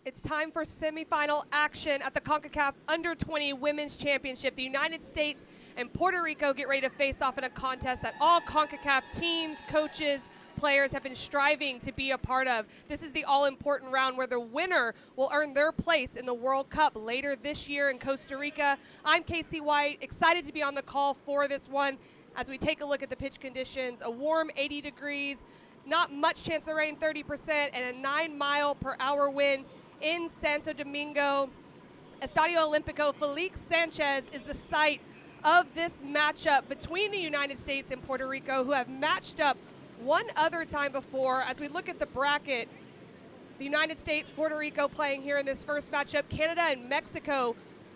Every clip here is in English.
It's time for semifinal action at the Concacaf Under-20 Women's Championship. The United States and Puerto Rico get ready to face off in a contest that all Concacaf teams, coaches, players have been striving to be a part of. This is the all-important round where the winner will earn their place in the World Cup later this year in Costa Rica. I'm Casey White, excited to be on the call for this one as we take a look at the pitch conditions. A warm 80 degrees, not much chance of rain, 30%, and a 9-mile-per-hour wind in Santo Domingo. Estadio Olímpico, Félix Sánchez is the site of this matchup between the United States and Puerto Rico, who have matched up one other time before. As we look at the bracket, the United States, Puerto Rico playing here in this first matchup, Canada and Mexico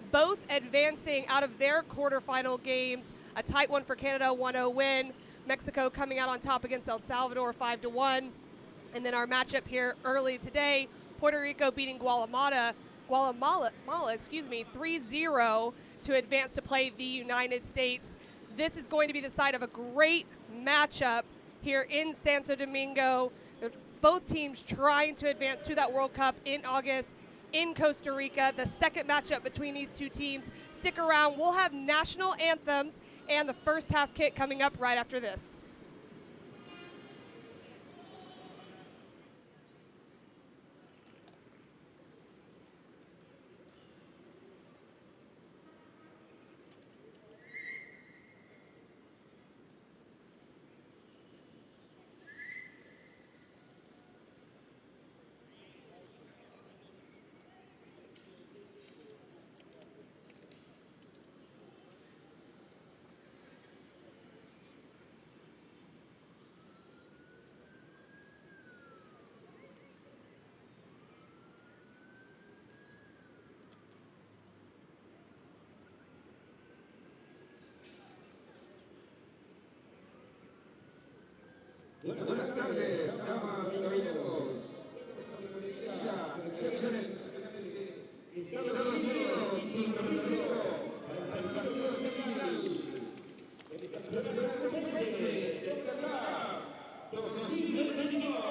both advancing out of their quarterfinal games. A tight one for Canada, 1-0 win. Mexico coming out on top against El Salvador, 5-1. And then our matchup here early today, Puerto Rico beating Guatemala, 3-0 to advance to play the United States. This is going to be the site of a great matchup here in Santo Domingo. Both teams trying to advance to that World Cup in August in Costa Rica. The second matchup between these two teams. Stick around. We'll have national anthems and the first half kick coming up right after this. Buenas tardes, damas y caballeros. Selecciones Estados Unidos y Puerto Rico para el partido semifinal. El campeonato de Concacaf 2022.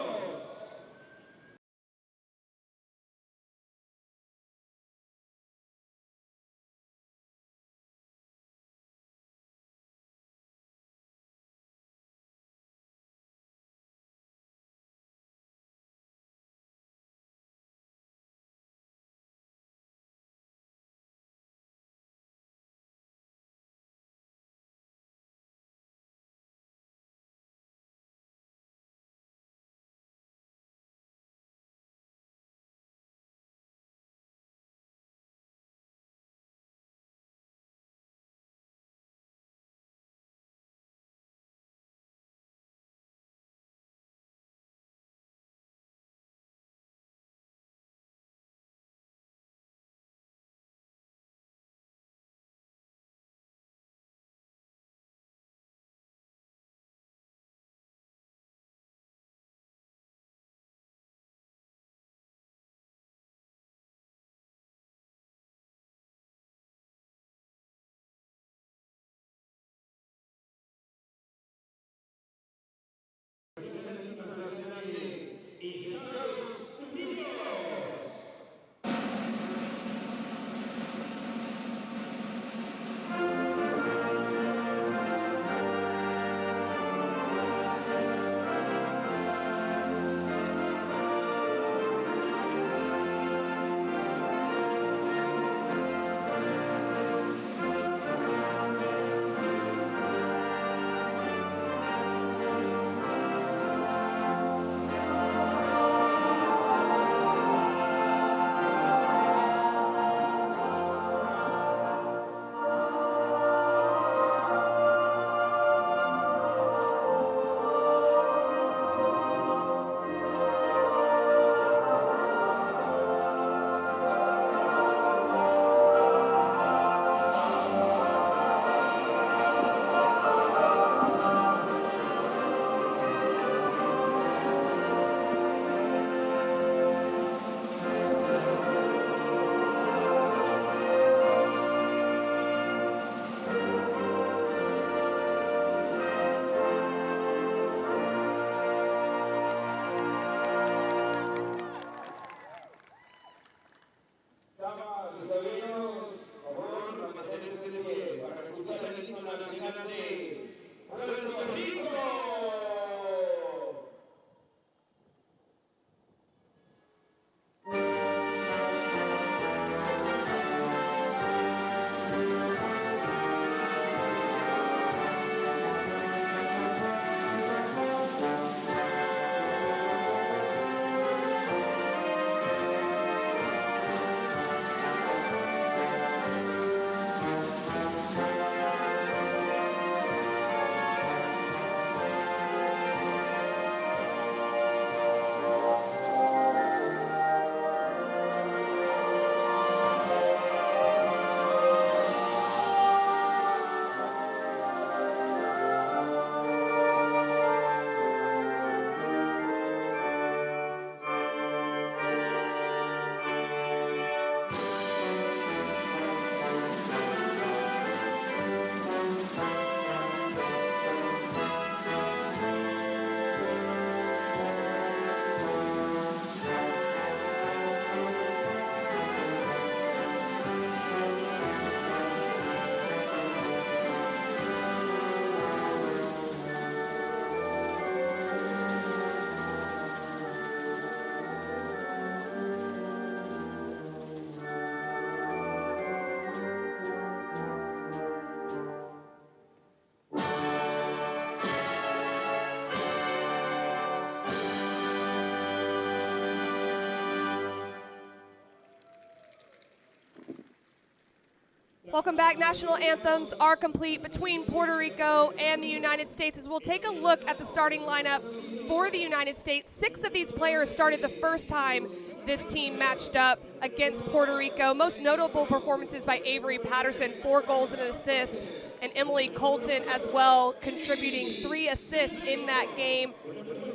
Welcome back. National anthems are complete between Puerto Rico and the United States as we'll take a look at the starting lineup for the United States. 6 of these players started the first time this team matched up against Puerto Rico. Most notable performances by Avery Patterson, 4 goals and an assist, and Emily Colton as well, contributing 3 assists in that game.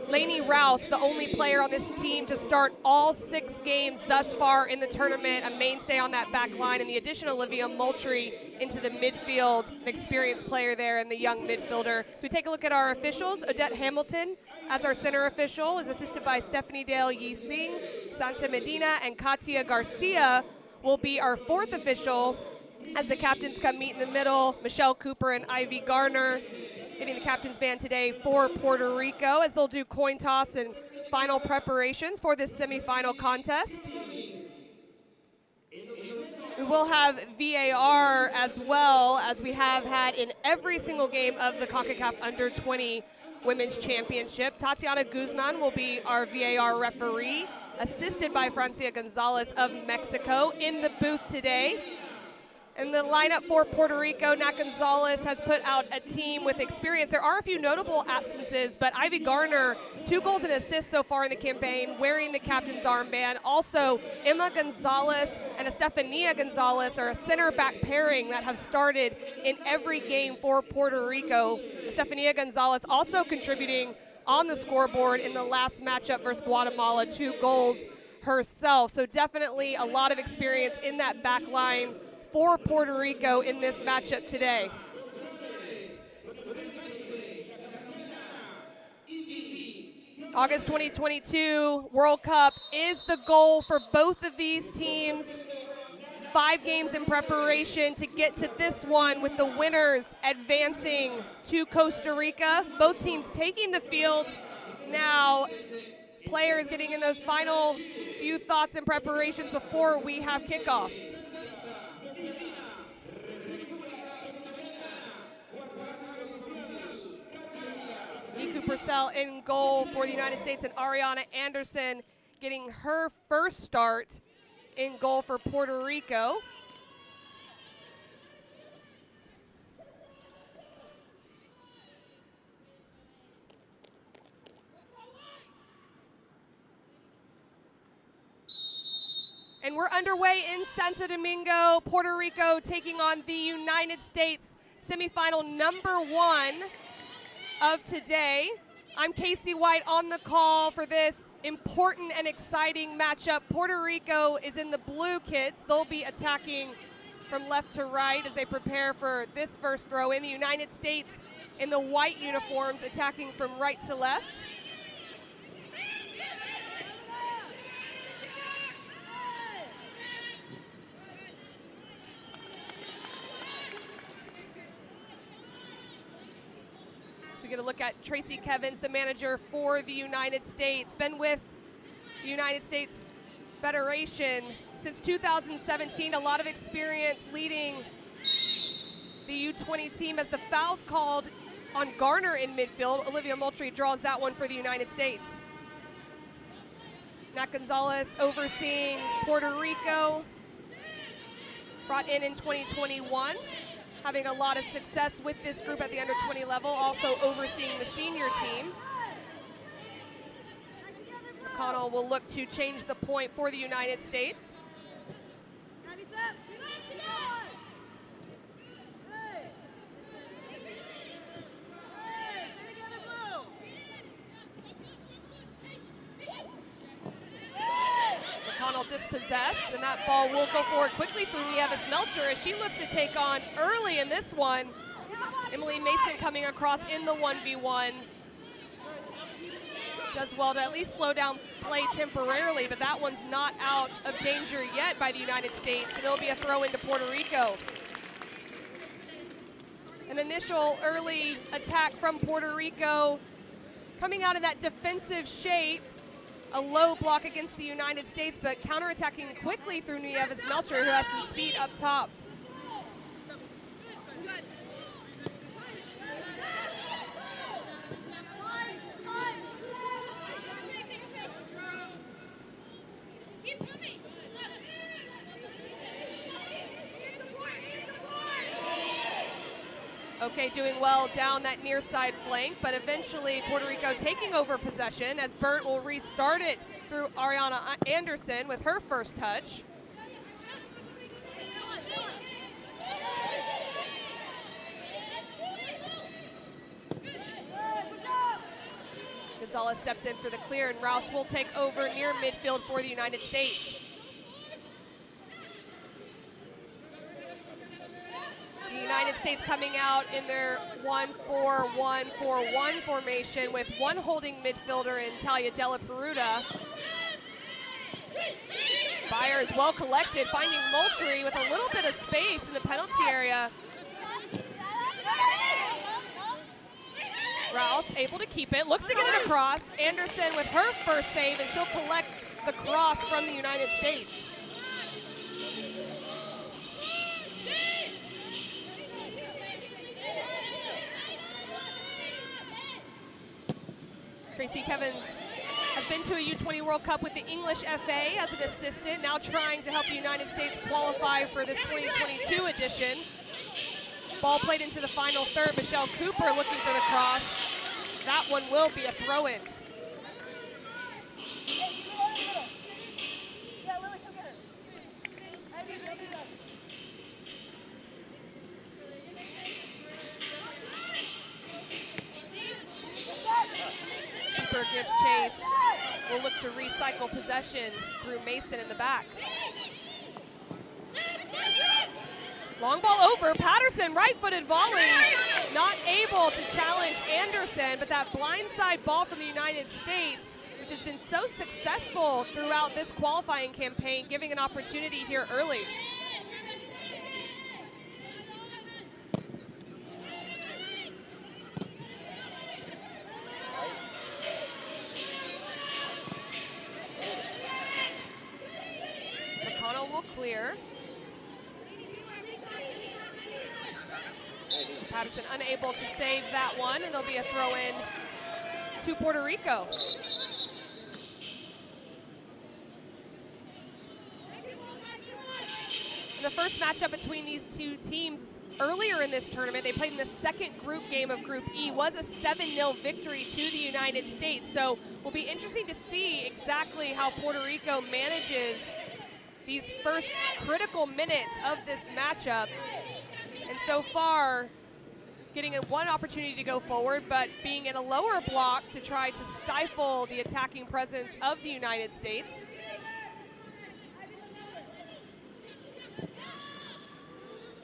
Lainey Rouse, the only player on this team to start all 6 games thus far in the tournament, a mainstay on that back line, and the addition of Olivia Moultrie into the midfield, an experienced player there and the young midfielder. So we take a look at our officials. Odette Hamilton as our center official is assisted by Stephanie Dale Yi-Sing, Santa Medina, and Katia Garcia will be our 4th official as the captains come meet in the middle. Michelle Cooper and Ivy Garner getting the captain's band today for Puerto Rico as they'll do coin toss and final preparations for this semifinal contest. We will have VAR as well, as we have had in every single game of the Concacaf Under-20 Women's Championship. Tatiana Guzman will be our VAR referee, assisted by Francia Gonzalez of Mexico in the booth today. In the lineup for Puerto Rico, Nat Gonzalez has put out a team with experience. There are a few notable absences, but Ivy Garner, 2 goals and assists so far in the campaign, wearing the captain's armband. Also, Emma Gonzalez and Estefania Gonzalez are a center-back pairing that have started in every game for Puerto Rico. Estefania Gonzalez also contributing on the scoreboard in the last matchup versus Guatemala, 2 goals herself. So definitely a lot of experience in that back line for Puerto Rico in this matchup today. August 2022 World Cup is the goal for both of these teams. 5 games in preparation to get to this one, with the winners advancing to Costa Rica. Both teams taking the field now. Players getting in those final few thoughts and preparations before we have kickoff. Niku Purcell in goal for the United States, and Ariana Anderson getting her first start in goal for Puerto Rico. And we're underway in Santo Domingo, Puerto Rico taking on the United States, semifinal number 1 of today. I'm Casey White on the call for this important and exciting matchup. Puerto Rico is in the blue kits. They'll be attacking from left to right as they prepare for this first throw in. The United States in the white uniforms attacking from right to left. Get a look at Tracy Kevins, the manager for the United States. Been with the United States Federation since 2017. A lot of experience leading the U20 team as the foul's called on Garner in midfield. Olivia Moultrie draws that one for the United States. Nat Gonzalez overseeing Puerto Rico, brought in 2021. Having a lot of success with this group at the under-20 level, also overseeing the senior team. McConnell will look to change the point for the United States. McConnell dispossessed, and that ball will go forward quickly through Nieves Melcher as she looks to take on early in this one. Emily Mason coming across in the 1v1. Does well to at least slow down play temporarily, but that one's not out of danger yet by the United States, and it'll be a throw into Puerto Rico. An initial early attack from Puerto Rico, coming out of that defensive shape. A low block against the United States, but counterattacking quickly through Nieves Melcher, who has some speed up top. Okay, doing well down that near side flank, but eventually Puerto Rico taking over possession as Burt will restart it through Ariana Anderson with her first touch. Gonzalez steps in for the clear, and Rouse will take over near midfield for the United States. The United States coming out in their 1-4-1-4-1 formation with one holding midfielder in Talia Della Peruta. Bayer is well collected, finding Moultrie with a little bit of space in the penalty area. Rouse able to keep it, looks to get it across. Anderson with her first save, and she'll collect the cross from the United States. Tracy Kevins has been to a U20 World Cup with the English FA as an assistant, now trying to help the United States qualify for this 2022 edition. Ball played into the final third. Michelle Cooper looking for the cross. That one will be a throw-in. Cooper gives chase. We'll look to recycle possession through Mason in the back. Long ball over, Patterson, right-footed volley, not able to challenge Anderson, but that blindside ball from the United States, which has been so successful throughout this qualifying campaign, giving an opportunity here early. McConnell will clear. Patterson unable to save that one, and it'll be a throw-in to Puerto Rico. In the first matchup between these two teams earlier in this tournament, they played in the second group game of Group E, was a 7-0 victory to the United States. So it will be interesting to see exactly how Puerto Rico manages these first critical minutes of this matchup. And so far, getting one opportunity to go forward, but being in a lower block to try to stifle the attacking presence of the United States.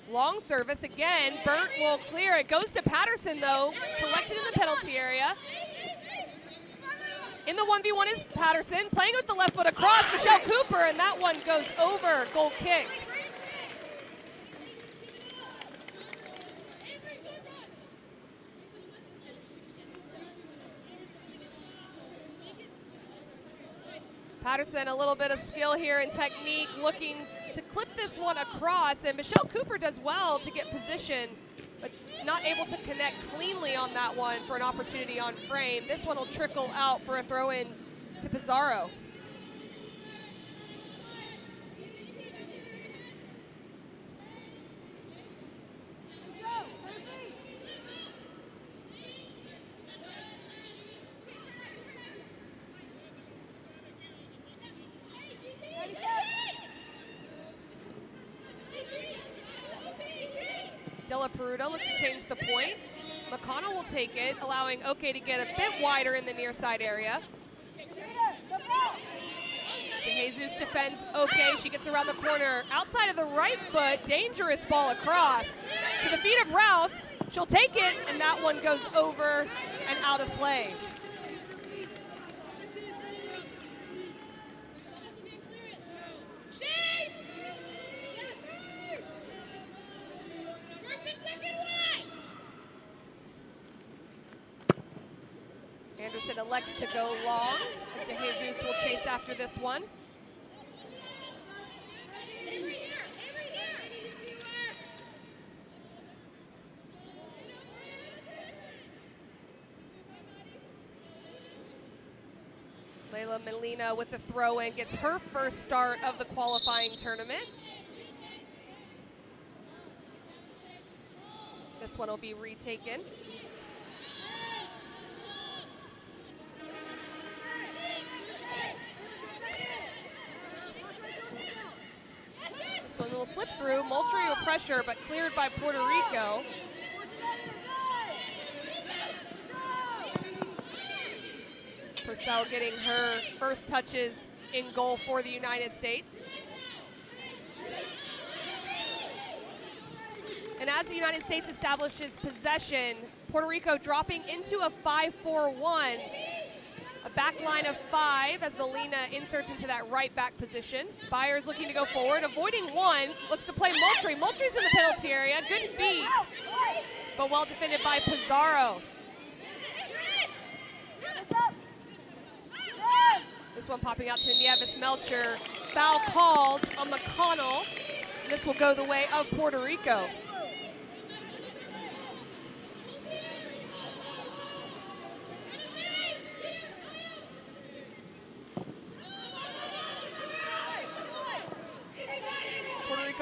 Long service again, Burt will clear. It goes to Patterson though, collected in the penalty area. In the 1v1 is Patterson, playing with the left foot across, Michelle Cooper, and that one goes over, goal kick. Patterson, a little bit of skill here and technique, looking to clip this one across, and Michelle Cooper does well to get position, but not able to connect cleanly on that one for an opportunity on frame. This one will trickle out for a throw-in to Pizarro. Della Peruta looks to change the point. McConnell will take it, allowing Oke to get a bit wider in the near side area. DeJesus defends Oke. She gets around the corner. Outside of the right foot, dangerous ball across. To the feet of Rouse. She'll take it, and that one goes over and out of play. Anderson elects to go long as DeJesus will chase after this one. Layla Molina with the throw-in gets her first start of the qualifying tournament. This one will be retaken. This one will slip through. Moultrie with pressure, but cleared by Puerto Rico. Purcell getting her first touches in goal for the United States. And as the United States establishes possession, Puerto Rico dropping into a 5-4-1. A back line of 5 as Molina inserts into that right back position. Byers looking to go forward, avoiding one, looks to play Moultrie. Moultrie's in the penalty area, good feet, but well defended by Pizarro. This one popping out to Nieves Melcher. Foul called on McConnell. This will go the way of Puerto Rico.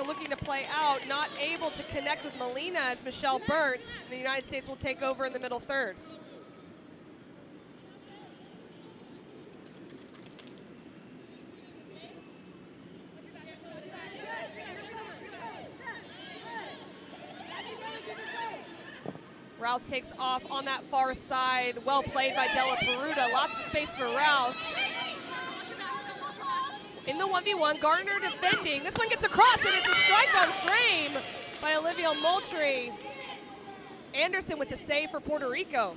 Looking to play out, not able to connect with Molina as Michelle Burt. The United States will take over in the middle third. Rouse takes off on that far side. Well played by Della Peruta. Lots of space for Rouse. In the 1v1, Garner defending. This one gets across, and it's a strike on frame by Olivia Moultrie. Anderson with the save for Puerto Rico.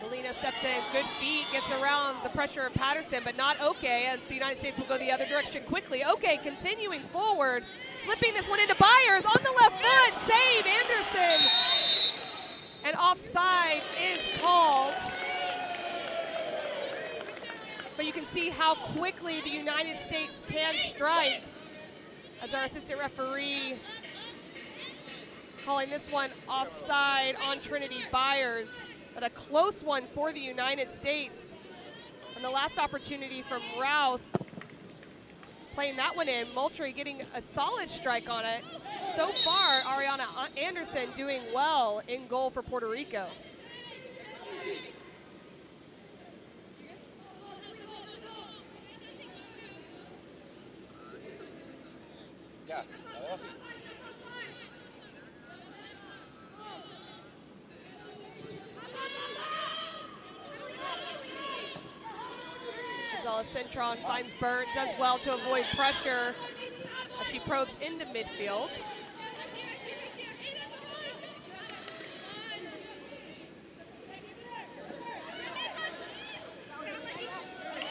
Molina steps in, good feet, gets around the pressure of Patterson, but not Okay, as the United States will go the other direction quickly. Okay, continuing forward, slipping this one into Byers on the left foot, save Anderson. And offside is called. But you can see how quickly the United States can strike as our assistant referee calling this one offside on Trinity Byers. But a close one for the United States. And the last opportunity from Rouse, playing that one in. Moultrie getting a solid strike on it. So far, Ariana Anderson doing well in goal for Puerto Rico. Yeah, Gonzalez Cintron finds Burnt, does well to avoid pressure as she probes into midfield.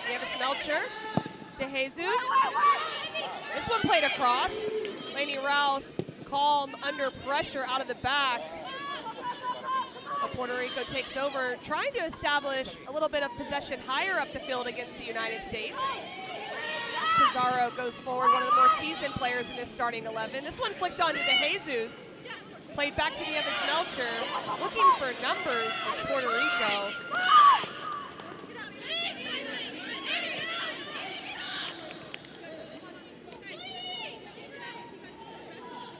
Nieves Melcher, De Jesus. This one played across. Lainey Rouse calm under pressure out of the back. But Puerto Rico takes over, trying to establish a little bit of possession higher up the field against the United States. Pizarro goes forward, one of the more seasoned players in this starting 11. This one flicked on to De Jesus. Played back to Nieves Melcher. Looking for numbers is Puerto Rico.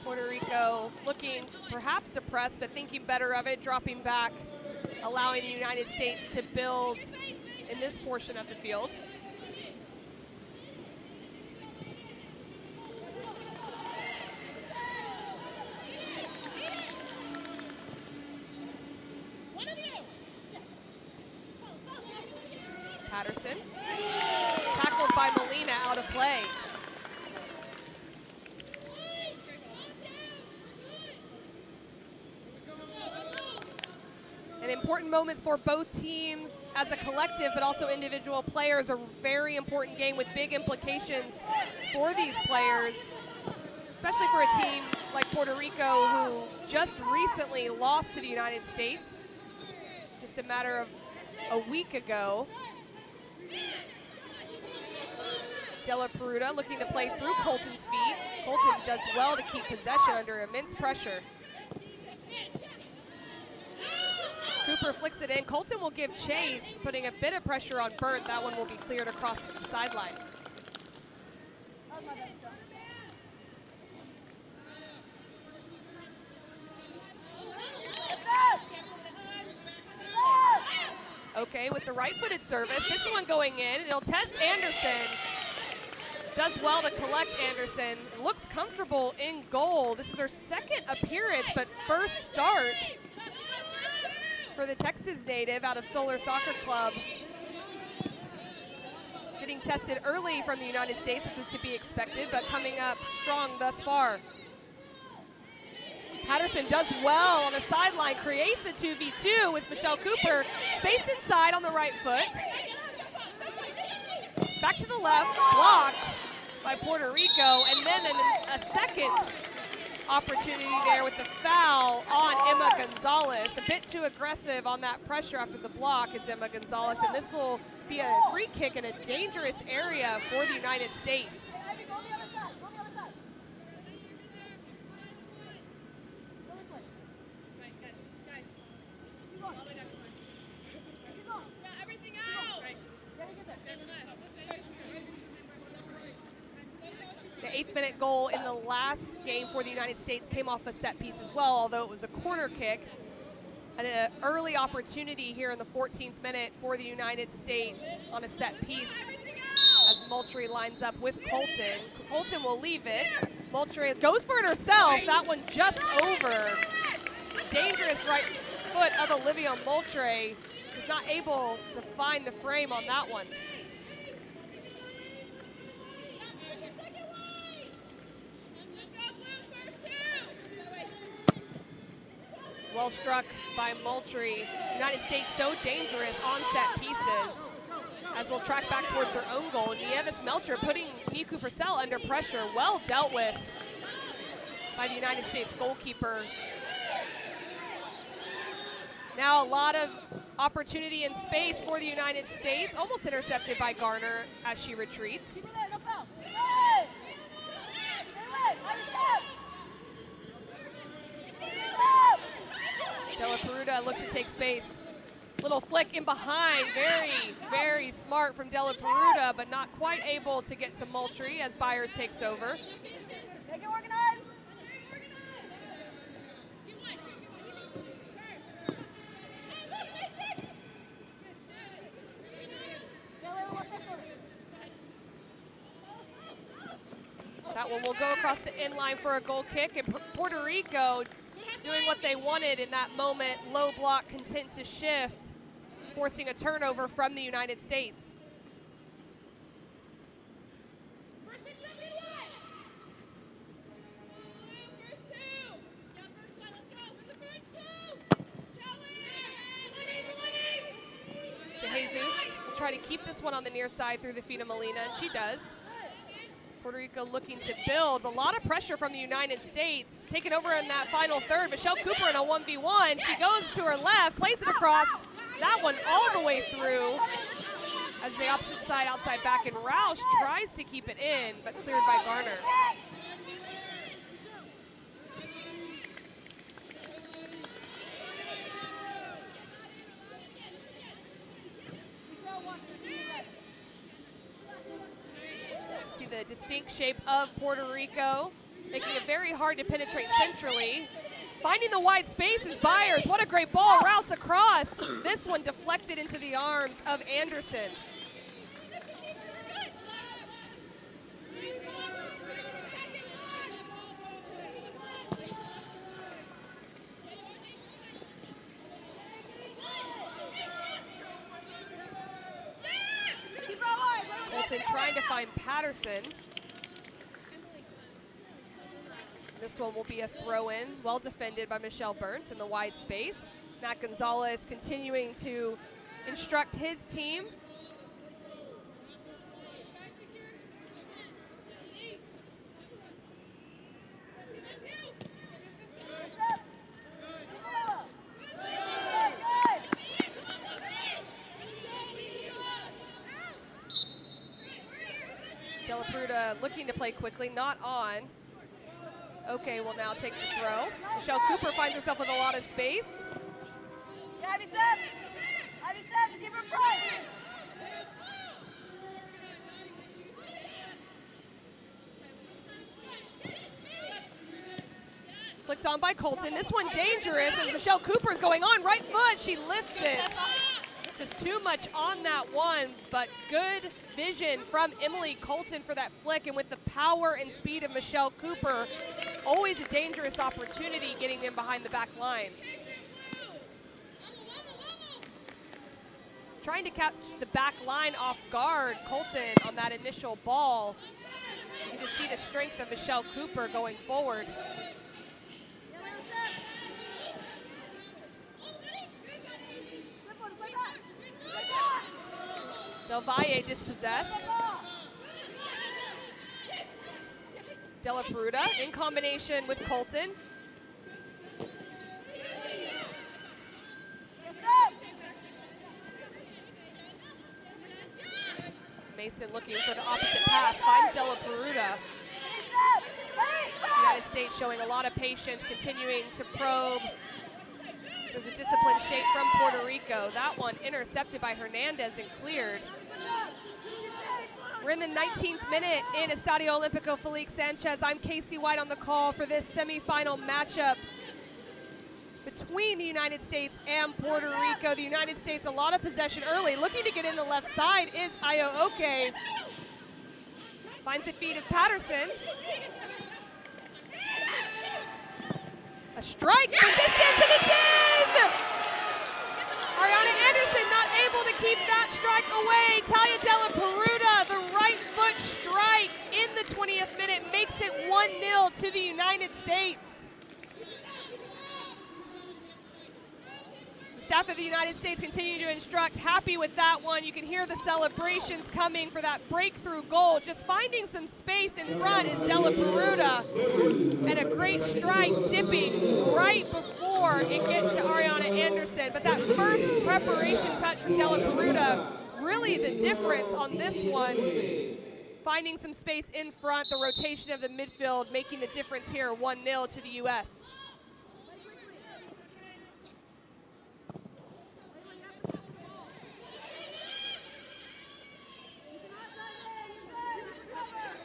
Puerto Rico looking perhaps to press, but thinking better of it, dropping back, allowing the United States to build in this portion of the field. Patterson, tackled by Molina, out of play. And important moments for both teams as a collective, but also individual players. A very important game with big implications for these players, especially for a team like Puerto Rico, who just recently lost to the United States just a matter of a week ago. Della Peruta looking to play through Colton's feet. Colton does well to keep possession under immense pressure. Cooper flicks it in. Colton will give chase, putting a bit of pressure on Burnt. That one will be cleared across the sideline. Okay, with the right-footed service, this one going in. It'll test Anderson. Does well to collect Anderson. Looks comfortable in goal. This is her second appearance, but first start for the Texas native out of Solar Soccer Club. Getting tested early from the United States, which was to be expected, but coming up strong thus far. Patterson does well on the sideline, creates a 2v2 with Michelle Cooper. Space inside on the right foot. Back to the left, blocked by Puerto Rico, and then a second opportunity there with the foul on Emma Gonzalez. A bit too aggressive on that pressure after the block is Emma Gonzalez, and this will be a free kick in a dangerous area for the United States. The 8th minute goal in the last game for the United States came off a set piece as well, although it was a corner kick. And an early opportunity here in the 14th minute for the United States on a set piece as Moultrie lines up with Colton. Colton will leave it. Moultrie goes for it herself. That one just over. Dangerous right foot of Olivia Moultrie. Was not able to find the frame on that one. Well struck by Moultrie. United States so dangerous on set pieces as they'll track back towards their own goal. Nieves Melcher putting Niku Purcell under pressure. Well dealt with by the United States goalkeeper. Now a lot of opportunity and space for the United States. Almost intercepted by Garner as she retreats. Della Peruta looks to take space. Little flick in behind. Very, very smart from Della Peruta, but not quite able to get to Moultrie as Byers takes over. Make it organized. That one will go across the inline for a goal kick, and Puerto Rico doing what they wanted in that moment. Low block, content to shift, forcing a turnover from the United States. DeJesus will try to keep this one on the near side through the Fina Molina, and she does. Puerto Rico looking to build. A lot of pressure from the United States. Taken over in that final third. Michelle Cooper in a 1v1. She goes to her left, plays it across. That one all the way through. As the opposite side, outside back, and Roush tries to keep it in, but cleared by Garner. The distinct shape of Puerto Rico, making it very hard to penetrate centrally. Finding the wide space is Byers. What a great ball. Rouse across. This one deflected into the arms of Anderson. Colton trying to find Patterson. This one will be a throw-in, well defended by Michelle Burnt in the wide space. Matt Gonzalez continuing to instruct his team. Della Peruta looking to play quickly, not on. Okay, will now take the throw. Michelle Cooper finds herself with a lot of space. Ivy step. Ivy step. Keep her in front. Flicked on by Colton. This one dangerous as Michelle Cooper's going on. Right foot, she lifts it. Just too much on that one, but good vision from Emily Colton for that flick, and with the power and speed of Michelle Cooper, always a dangerous opportunity getting in behind the back line. Trying to catch the back line off guard, Colton on that initial ball. You can see the strength of Michelle Cooper going forward. Del Valle dispossessed. Della Peruta in combination with Colton. Mason looking for the opposite pass, finds Della Peruta. The United States showing a lot of patience, continuing to probe. There's a disciplined shape from Puerto Rico. That one intercepted by Hernandez and cleared. We're in the 19th minute in Estadio Olímpico. Félix Sánchez. I'm Casey White on the call for this semifinal matchup between the United States and Puerto Rico. The United States, a lot of possession early. Looking to get in the left side is Ioke. Finds the feet of Patterson. A strike for distance, and it's in! Ariana Anderson not able to keep that strike away. Talia Della Peruta, the right foot strike in the 20th minute makes it 1-0 to the United States. The staff of the United States continue to instruct, happy with that one. You can hear the celebrations coming for that breakthrough goal. Just finding some space in front is Della Peruta, and a great strike dipping right before it gets to Ariana Anderson. But that first preparation touch from Della Peruta, really the difference on this one. Finding some space in front, the rotation of the midfield making the difference here, 1-0 to the U.S.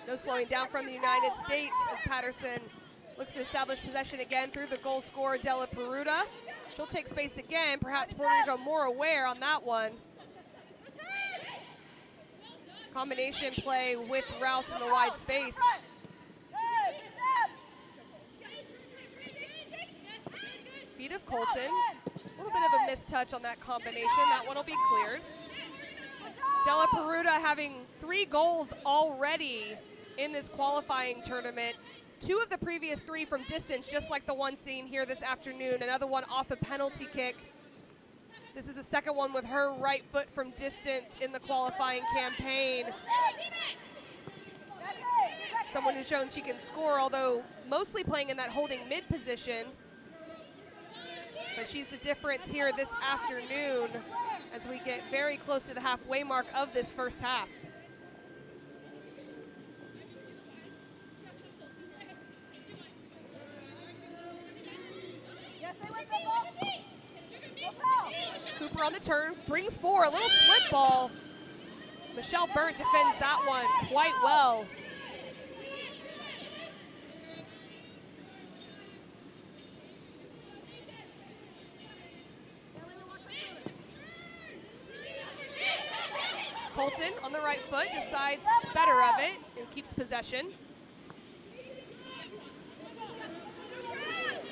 No slowing down from the United States as Patterson looks to establish possession again through the goal scorer, Della Peruta. She'll take space again, perhaps Puerto Rico more aware on that one. Combination play with Rouse in the wide space. Feet of Colton. A little bit of a mistouch on that combination. That one will be cleared. Della Peruta having 3 goals already in this qualifying tournament. 2 of the previous 3 from distance, just like the one seen here this afternoon. Another one off a penalty kick. This is the second one with her right foot from distance in the qualifying campaign. Someone who's shown she can score, although mostly playing in that holding mid position. But she's the difference here this afternoon as we get very close to the halfway mark of this first half. Cooper on the turn, brings 4, a little slip ball. Michelle Burnt defends that one quite well. Colton on the right foot decides better of it and keeps possession.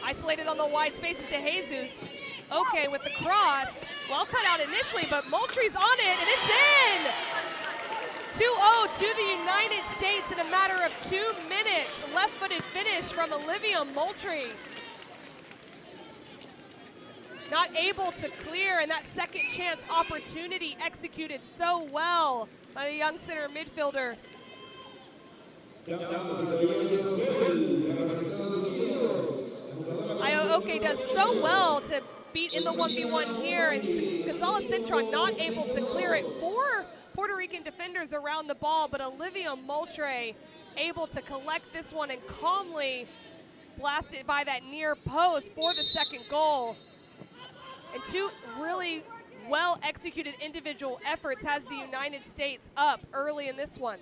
Isolated on the wide spaces to Jesus. Okay, with the cross, well cut out initially, but Moultrie's on it, and it's in! 2-0 to the United States in a matter of 2 minutes. Left-footed finish from Olivia Moultrie. Not able to clear, and that second chance opportunity executed so well by the young center midfielder. Ioke does so well to beat in the 1v1 here, and Gonzalez Cintron not able to clear it. 4 Puerto Rican defenders around the ball, but Olivia Moultrie able to collect this one and calmly blast it by that near post for the second goal. And two really well-executed individual efforts has the United States up early in this one.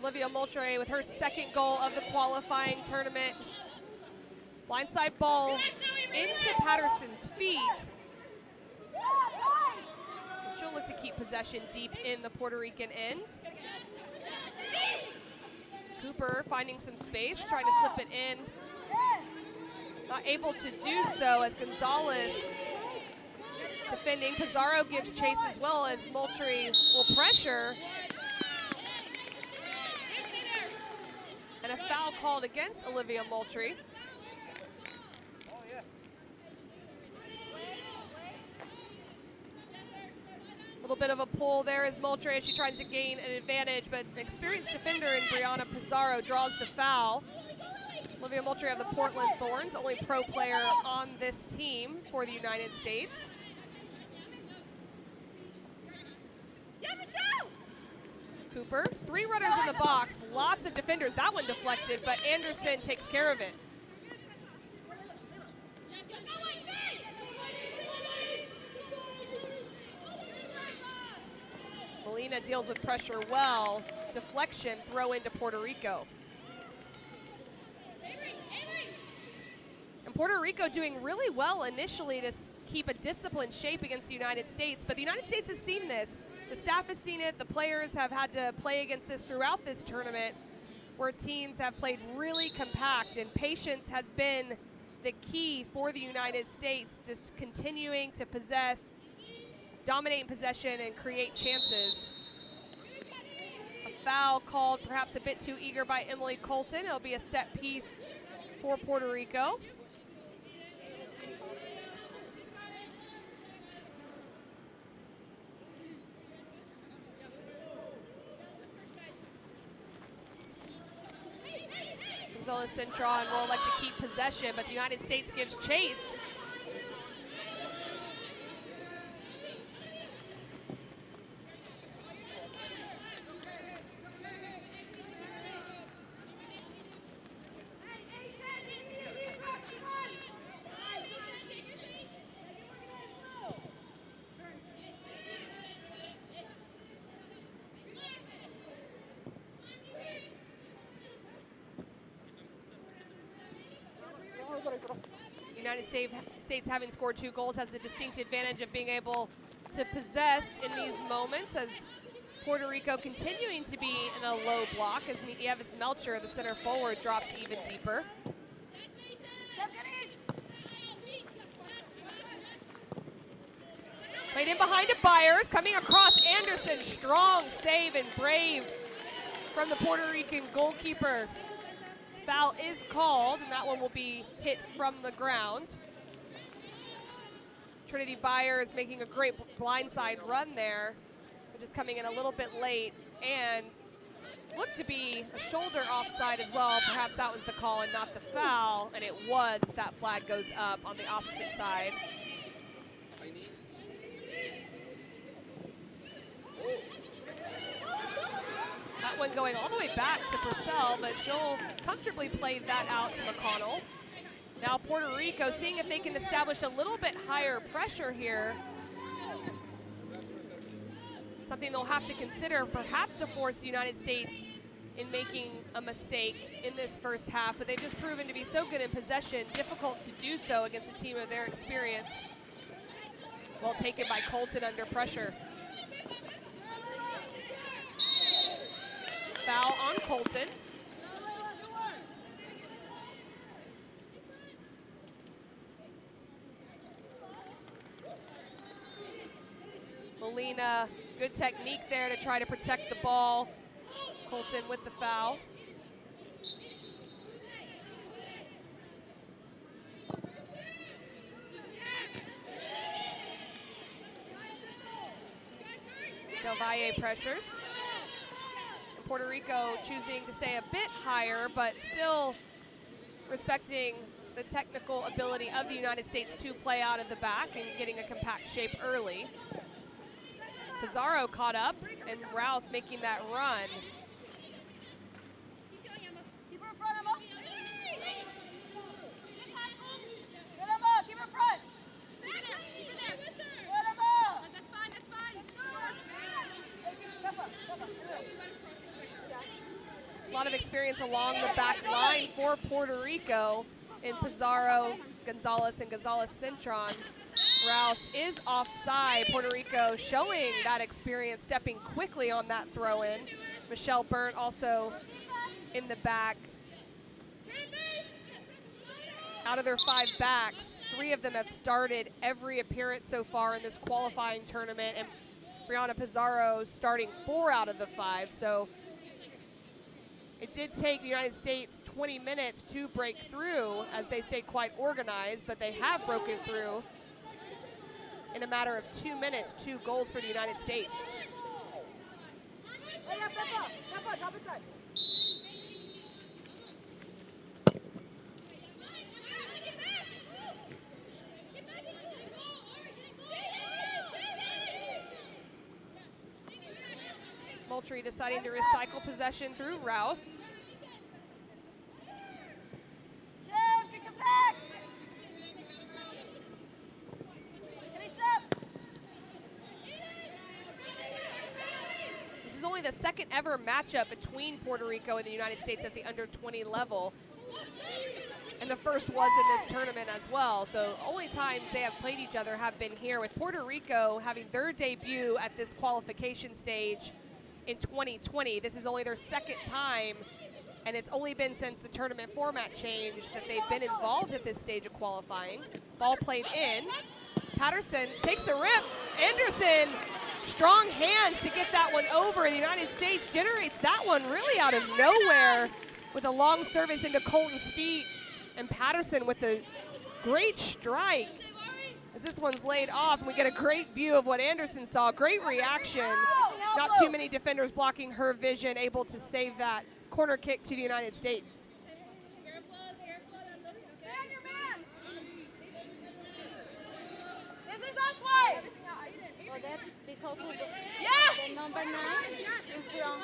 Olivia Moultrie with her second goal of the qualifying tournament. Blindside ball into Patterson's feet. She'll look to keep possession deep in the Puerto Rican end. Cooper finding some space, trying to slip it in. Not able to do so as Gonzalez defending. Pizarro gives chase as well as Moultrie will pressure. And a foul called against Olivia Moultrie. A little bit of a pull there as Moultrie as she tries to gain an advantage, but an experienced defender in Brianna Pizarro draws the foul. Olivia Moultrie of the Portland Thorns, the only pro player on this team for the United States. Cooper, three runners in the box, lots of defenders. That one deflected, but Anderson takes care of it. Molina deals with pressure well. Deflection, throw into Puerto Rico. And Puerto Rico doing really well initially to keep a disciplined shape against the United States, but the United States has seen this. The staff has seen it. The players have had to play against this throughout this tournament, where teams have played really compact, and patience has been the key for the United States, just continuing to possess, dominate in possession, and create chances. A foul called perhaps a bit too eager by Emily Colton. It'll be a set piece for Puerto Rico. Gonzalez Cintron will elect to keep possession, but the United States gives chase. United States, having scored 2 goals, has the distinct advantage of being able to possess in these moments, as Puerto Rico continuing to be in a low block as Nieves Melcher, the center forward, drops even deeper. Played in behind to Byers, coming across Anderson. Strong save and brave from the Puerto Rican goalkeeper. Foul is called, and that one will be hit from the ground. Trinity Byers making a great blindside run there, but just coming in a little bit late, and looked to be a shoulder offside as well. Perhaps that was the call and not the foul, and it was. That flag goes up on the opposite side. That one going all the way back to Purcell, but she'll comfortably play that out to McConnell. Now Puerto Rico seeing if they can establish a little bit higher pressure here. Something they'll have to consider, perhaps to force the United States in making a mistake in this first half, but they've just proven to be so good in possession, difficult to do so against a team of their experience. Well taken by Colton under pressure. Foul on Colton. Molina, good technique there to try to protect the ball. Colton with the foul. Del Valle pressures. Puerto Rico choosing to stay a bit higher, but still respecting the technical ability of the United States to play out of the back and getting a compact shape early. Pizarro caught up, and Rouse making that run. Keep her in front, Emma. Good, Emma. Keep her in front. Good, Emma. That's fine. Step up. A lot of experience along the back line for Puerto Rico in Pizarro, Gonzalez, and Gonzalez-Cintron. Rouse is offside. Puerto Rico showing that experience, stepping quickly on that throw-in. Michelle Burnt also in the back. Out of their 5 backs, 3 of them have started every appearance so far in this qualifying tournament, and Brianna Pizarro starting 4 out of the 5. So it did take the United States 20 minutes to break through as they stayed quite organized, but they have broken through in a matter of 2 minutes, 2 goals for the United States. Hey, yeah, step up, drop inside. Moultrie deciding to recycle possession through Rouse. Jeff, get compact. Any step. This is only the second ever matchup between Puerto Rico and the United States at the under 20 level. And the first was in this tournament as well. So only times they have played each other have been here, with Puerto Rico having their debut at this qualification stage in 2020. This is only their second time, and it's only been since the tournament format changed that they've been involved at this stage of qualifying. Ball played in. Patterson takes a rip. Anderson, strong hands to get that one over. The United States generates that one really out of nowhere with a long service into Colton's feet. And Patterson with a great strike as this one's laid off, and we get a great view of what Anderson saw. Great reaction. Not too many defenders blocking her vision, able to save that corner kick to the United States. Stand your man. This is us way. Oh, that because of Yeah. the number 9 in front.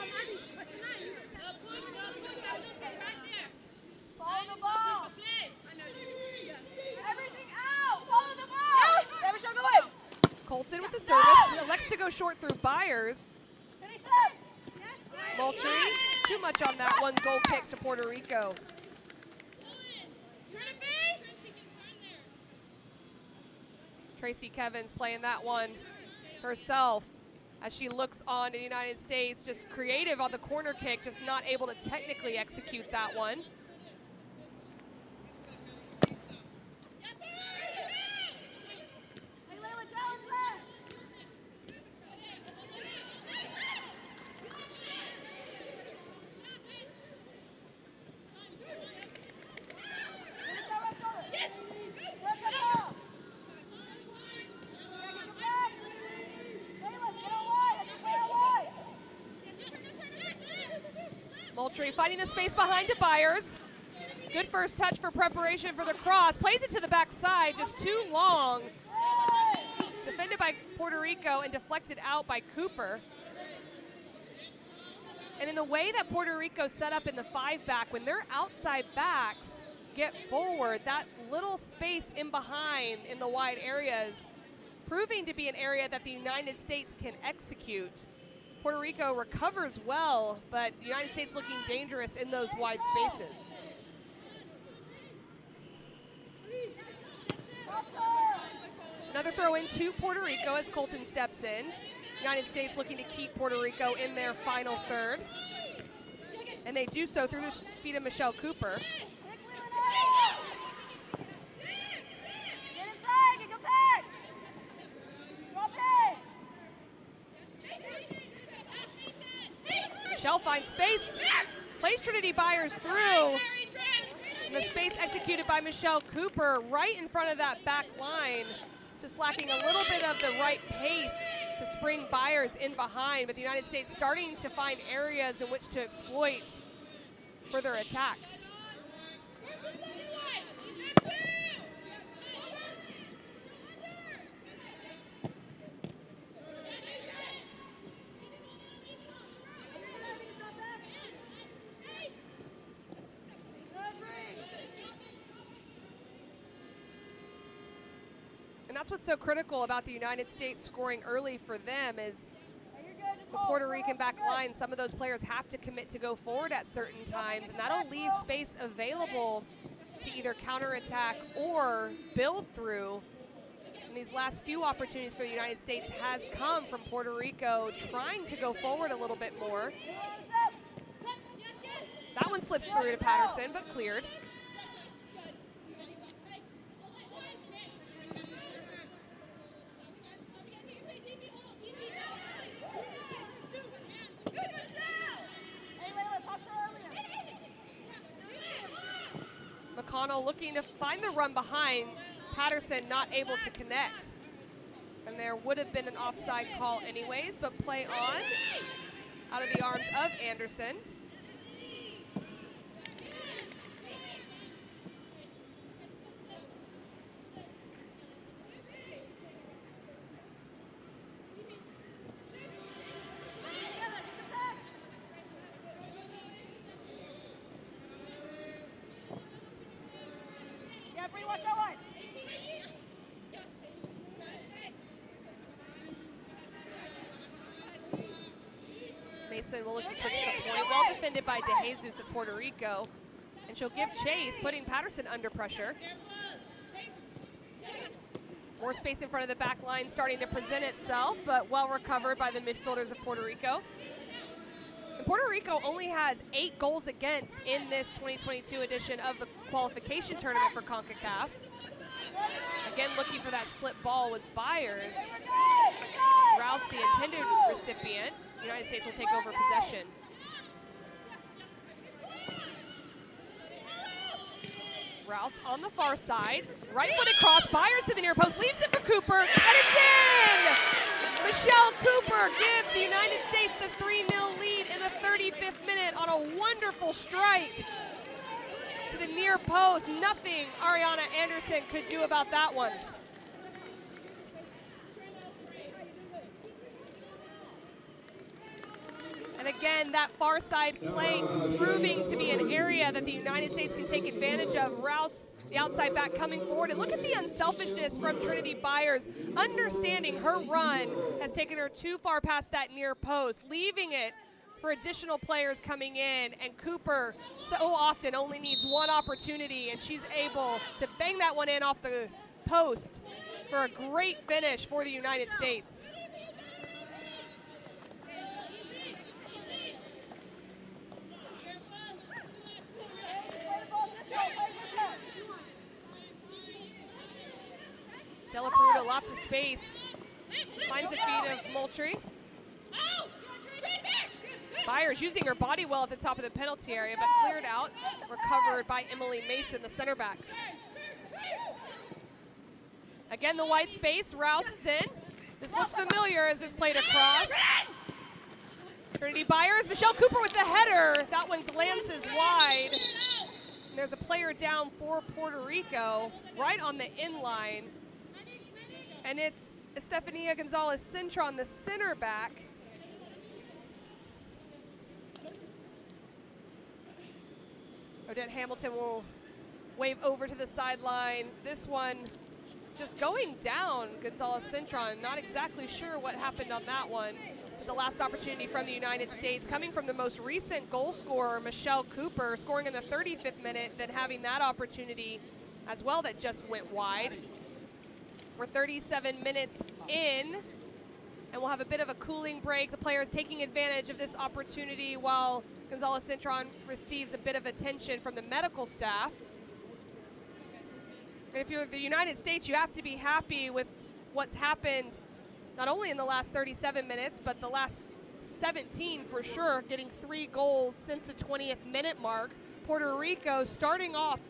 Follow the ball. Everything out. Follow the ball. Yeah. Michelle, go in. Colton with the service, elects to go short through Byers. Finish up. Moultrie, too much on that one. Goal kick to Puerto Rico. Tracy Kevins playing that one herself as she looks on to the United States, just creative on the corner kick, just not able to technically execute that one. Hey, Layla, challenge that. Finish that right shoulder. Yes. Work that ball. Yeah, get compact. Layla, get on wide. Play on wide. Moultrie fighting the space behind to Byers. Good first touch for preparation for the cross. Plays it to the backside, just too long. Defended by Puerto Rico and deflected out by Cooper. And in the way that Puerto Rico set up in the 5-back, when their outside backs get forward, that little space in behind in the wide areas, proving to be an area that the United States can execute. Puerto Rico recovers well, but the United States looking dangerous in those wide spaces. Another throw in to Puerto Rico as Colton steps in. United States looking to keep Puerto Rico in their final third. And they do so through the feet of Michelle Cooper. Get inside, get compact. Drop in. Michelle finds space, plays Trinity Byers through. And the space executed by Michelle Cooper right in front of that back line. Just lacking a little bit of the right pace to spring Byers in behind, but the United States starting to find areas in which to exploit for their attack. And that's what's so critical about the United States scoring early for them is the Puerto Rican back line, some of those players have to commit to go forward at certain times, and that'll leave space available to either counterattack or build through. And these last few opportunities for the United States has come from Puerto Rico trying to go forward a little bit more. That one slips through to Patterson, but cleared. McConnell looking to find the run behind. Patterson not able to connect. And there would have been an offside call anyways, but play on out of the arms of Anderson. Mason will look to switch the point. Well defended by De Jesus of Puerto Rico. And she'll give chase, putting Patterson under pressure. More space in front of the back line starting to present itself, but well recovered by the midfielders of Puerto Rico. And Puerto Rico only has 8 goals against in this 2022 edition of the qualification tournament for Concacaf. Again, looking for that slip ball was Byers. Rouse, the intended recipient. The United States will take over possession. Rouse on the far side. Right-footed cross. Byers to the near post. Leaves it for Cooper. And it's in! Michelle Cooper gives the United States the 3-0 lead in the 35th minute on a wonderful strike to the near post. Nothing Ariana Anderson could do about that one. And again, that far side flank proving to be an area that the United States can take advantage of. Rouse, the outside back, coming forward. And look at the unselfishness from Trinity Byers, understanding her run has taken her too far past that near post, leaving it for additional players coming in. And Cooper so often only needs one opportunity, and she's able to bang that one in off the post for a great finish for the United States. Della Peruta, lots of space. Finds the feet of Moultrie. Byers using her body well at the top of the penalty area, but cleared out. Recovered by Emily Mason, the center back. Again, the wide space. Rouse is in. This looks familiar as it's played across. Trinity Byers, Michelle Cooper with the header. That one glances wide. And there's a player down for Puerto Rico right on the inline. And it's Estefania Gonzalez-Cintron, the center back. Odette Hamilton will wave over to the sideline. This one just going down, Gonzalez-Cintron. Not exactly sure what happened on that one. But the last opportunity from the United States, coming from the most recent goal scorer, Michelle Cooper, scoring in the 35th minute, then having that opportunity as well that just went wide. We're 37 minutes in, and we'll have a bit of a cooling break. The players taking advantage of this opportunity while Gonzalez-Cintron receives a bit of attention from the medical staff. And if you're the United States, you have to be happy with what's happened, not only in the last 37 minutes, but the last 17 for sure, getting 3 goals since the 20th minute mark. Puerto Rico starting off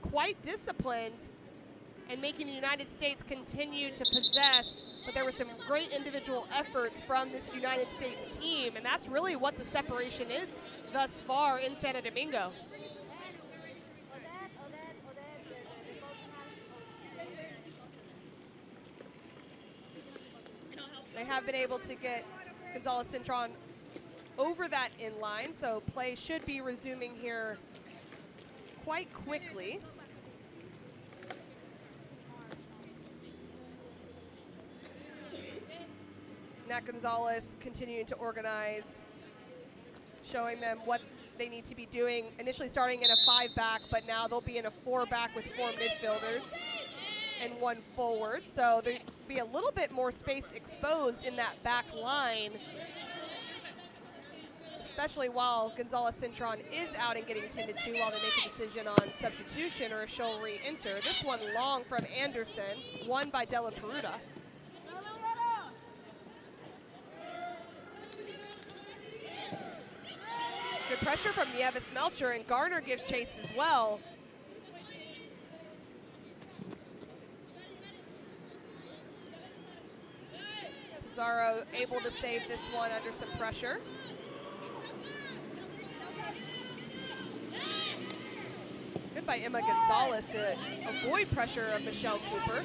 quite disciplined and making the United States continue to possess, but there were some great individual efforts from this United States team, and that's really what the separation is thus far in Santo Domingo. They have been able to get Gonzalez-Cintron over that inline, so play should be resuming here quite quickly. Nat Gonzalez continuing to organize, showing them what they need to be doing. Initially starting in a 5-back, but now they'll be in a 4-back with 4 midfielders and 1 forward. So there'll be a little bit more space exposed in that back line, especially while Gonzalez Cintron is out and getting tended to while they make a decision on substitution or if she'll re-enter. This one long from Anderson, won by Della Peruta. Good pressure from Nieves Melcher, and Garner gives chase as well. Pizarro able to save this one under some pressure. Good by Emma Gonzalez to avoid pressure of Michelle Cooper.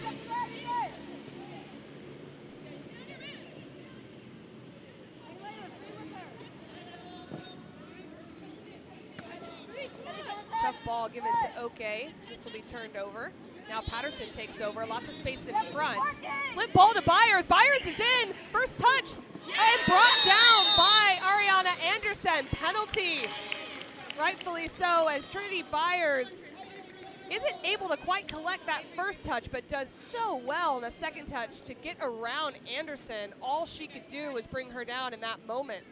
Tough ball given to Oke. This will be turned over. Now Patterson takes over. Lots of space in front. Slip ball to Byers. Byers is in. First touch and brought down by Ariana Anderson. Penalty. Rightfully so, as Trinity Byers isn't able to quite collect that first touch, but does so well in the second touch to get around Anderson. All she could do was bring her down in that moment.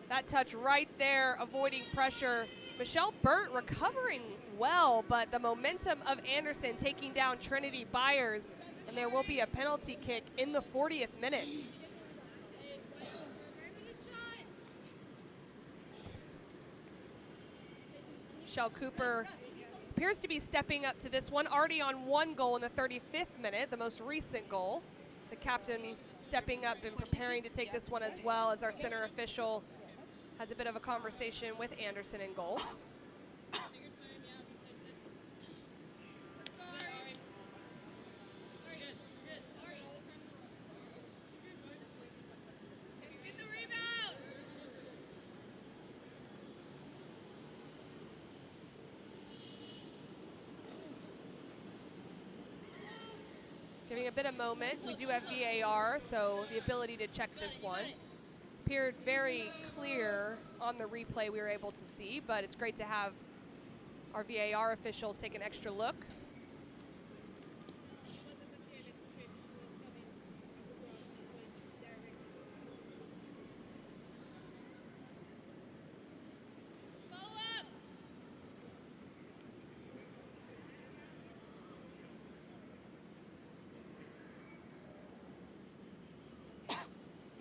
That touch right there, avoiding pressure. Michelle Burt recovering well, but the momentum of Anderson taking down Trinity Byers, and there will be a penalty kick in the 40th minute. Michelle Cooper appears to be stepping up to this one, already on 1 goal in the 35th minute, the most recent goal. The captain stepping up and preparing to take this one as well, as our center official has a bit of a conversation with Anderson in goal. Giving a bit of moment. We do have VAR, so the ability to check this one. Appeared very clear on the replay we were able to see, but it's great to have our VAR officials take an extra look.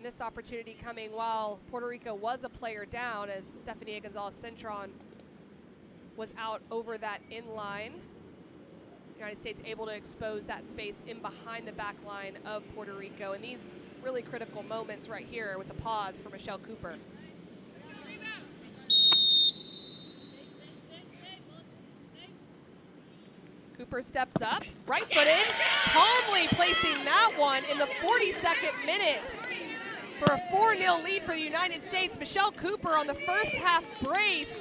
This opportunity coming while Puerto Rico was a player down, as Stephanie Gonzalez Cintron was out over that in line. United States able to expose that space in behind the back line of Puerto Rico. And these really critical moments right here with the pause for Michelle Cooper. Cooper steps up, right-footed, calmly placing that one in the 42nd minute. For a 4-0 lead for the United States. Michelle Cooper on the first half brace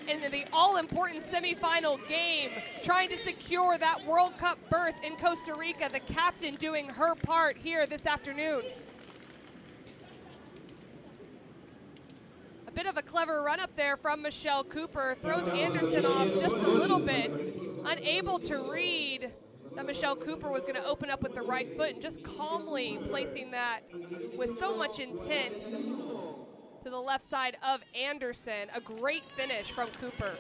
in the all-important semifinal game, trying to secure that World Cup berth in Costa Rica. The captain doing her part here this afternoon. A bit of a clever run up there from Michelle Cooper. Throws Anderson off just a little bit. Unable to read that Michelle Cooper was going to open up with the right foot, and just calmly placing that with so much intent to the left side of Anderson. A great finish from Cooper.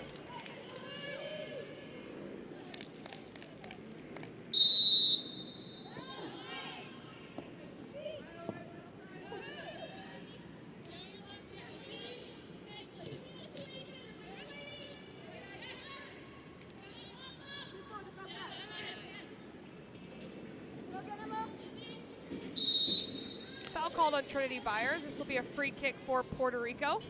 Called on Trinity Byers. This will be a free kick for Puerto Rico.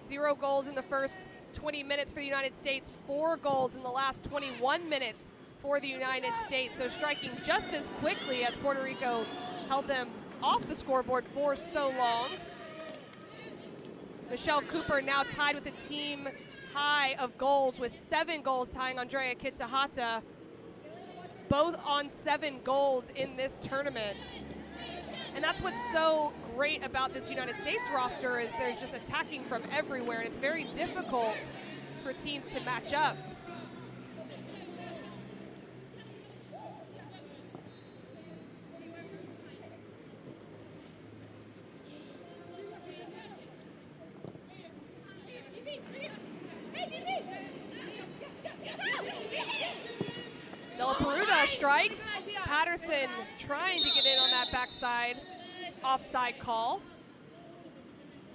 Zero goals in the first 20 minutes for the United States, 4 goals in the last 21 minutes for the United States. So striking just as quickly as Puerto Rico held them off the scoreboard for so long. Michelle Cooper now tied with the team high of goals with 7 goals, tying Andrea Kitahata, both on 7 goals in this tournament. And that's what's so great about this United States roster is there's just attacking from everywhere, and it's very difficult for teams to match up. Della Peruta strikes. Patterson trying to get in on that backside offside call.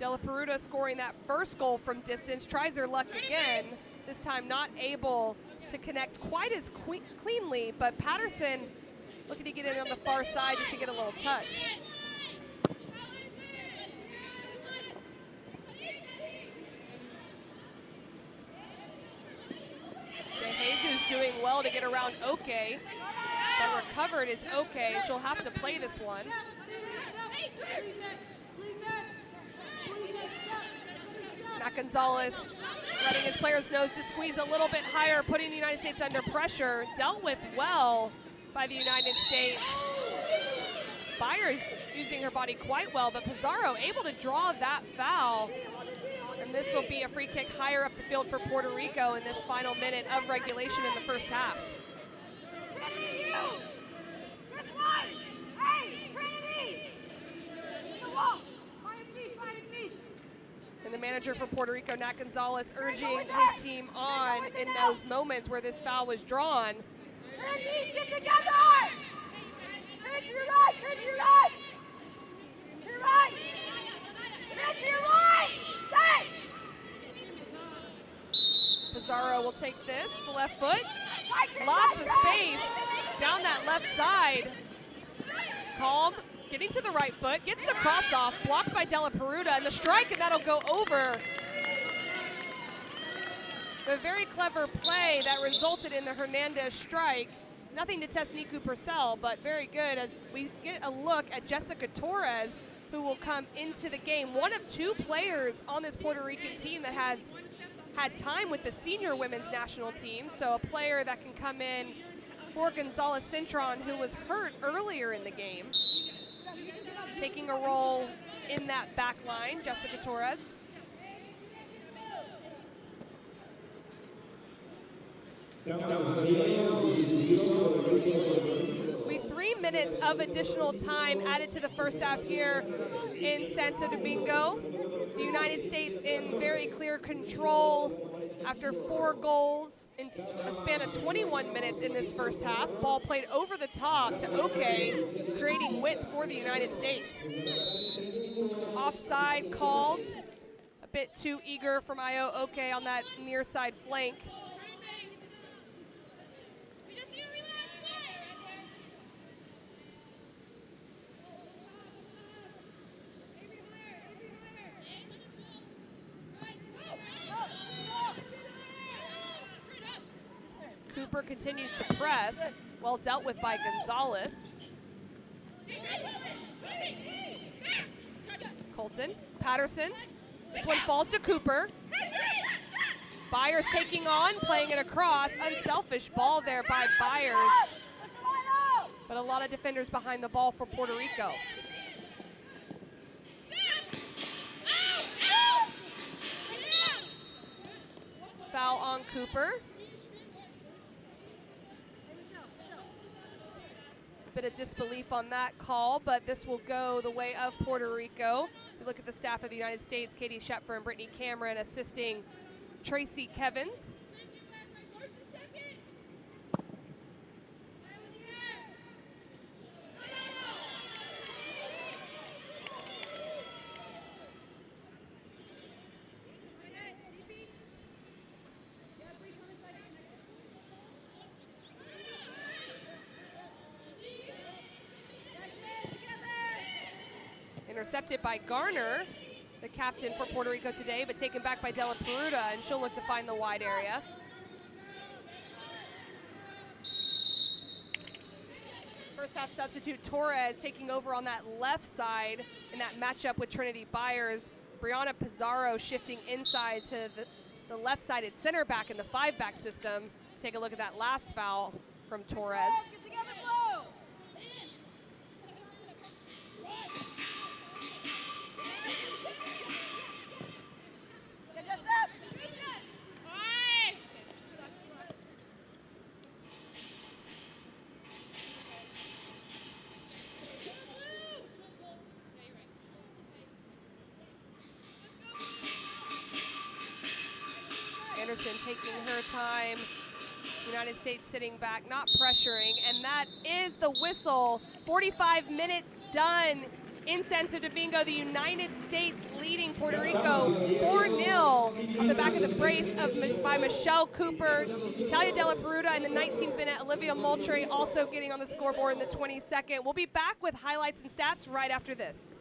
Della Peruta scoring that first goal from distance, tries her luck again, this time not able to connect quite as cleanly, but Patterson looking to get in on the far side just to get a little touch. De Jesus doing well to get around Oke. But recovered is Oke. She'll have to play this one. Matt Gonzalez letting his player's nose to squeeze a little bit higher, putting the United States under pressure. Dealt with well by the United States. Byers using her body quite well, but Pizarro able to draw that foul. And this will be a free kick higher up the field for Puerto Rico in this final minute of regulation in the first half. And the manager for Puerto Rico, Nat Gonzalez, urging his team on in those moments where this foul was drawn. Get together! Turn to your right! Turn to your right! To your right! Turn to your right! Stay! Pizarro will take this, the left foot. Lots of space down that left side. Calm, getting to the right foot, gets the cross off, blocked by Della Peruta, and the strike, and that'll go over. A very clever play that resulted in the Hernandez strike. Nothing to test Niku Purcell, but very good as we get a look at Jessica Torres, who will come into the game. One of 2 players on this Puerto Rican team that has had time with the senior women's national team, so a player that can come in for Gonzalez Cintron, who was hurt earlier in the game. Taking a role in that back line, Jessica Torres. We 3 minutes of additional time added to the first half here in Santo Domingo. The United States in very clear control after 4 goals in a span of 21 minutes in this first half. Ball played over the top to Oke, creating width for the United States. Offside called. A bit too eager from Ayo Oke on that near side flank. Cooper continues to press, well dealt with by Gonzalez. Colton, Patterson, this one falls to Cooper. Byers taking on, playing it across, unselfish ball there by Byers. But a lot of defenders behind the ball for Puerto Rico. Foul on Cooper. Bit of disbelief on that call, but this will go the way of Puerto Rico. We look at the staff of the United States, Katie Shepfer and Brittany Cameron assisting Tracy Kevins. Intercepted by Garner, the captain for Puerto Rico today, but taken back by Della Peruta, and she'll look to find the wide area. First half substitute Torres taking over on that left side in that matchup with Trinity Byers. Brianna Pizarro shifting inside to the left-sided center back in the 5-back system. Take a look at that last foul from Torres. Get together, Blue. Get this up. Anderson taking her time. United States sitting back, not pressuring, and that is the whistle. 45 minutes done in Santo Domingo. The United States leading Puerto Rico 4-0 on the back of the brace by Michelle Cooper. Talia Della Peruta in the 19th minute. Olivia Moultrie also getting on the scoreboard in the 22nd. We'll be back with highlights and stats right after this.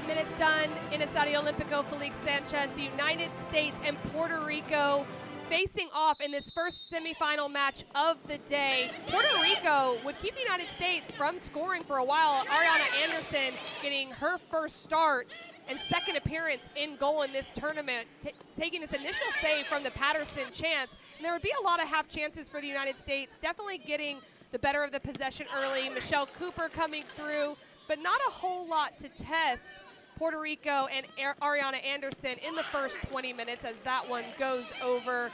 Minutes done in Estadio Olímpico. Félix Sánchez, the United States and Puerto Rico facing off in this first semifinal match of the day. Puerto Rico would keep the United States from scoring for a while. Ariana Anderson getting her first start and second appearance in goal in this tournament, taking this initial save from the Patterson chance. And there would be a lot of half chances for the United States, definitely getting the better of the possession early. Michelle Cooper coming through, but not a whole lot to test Puerto Rico and Ariana Anderson in the first 20 minutes as that one goes over.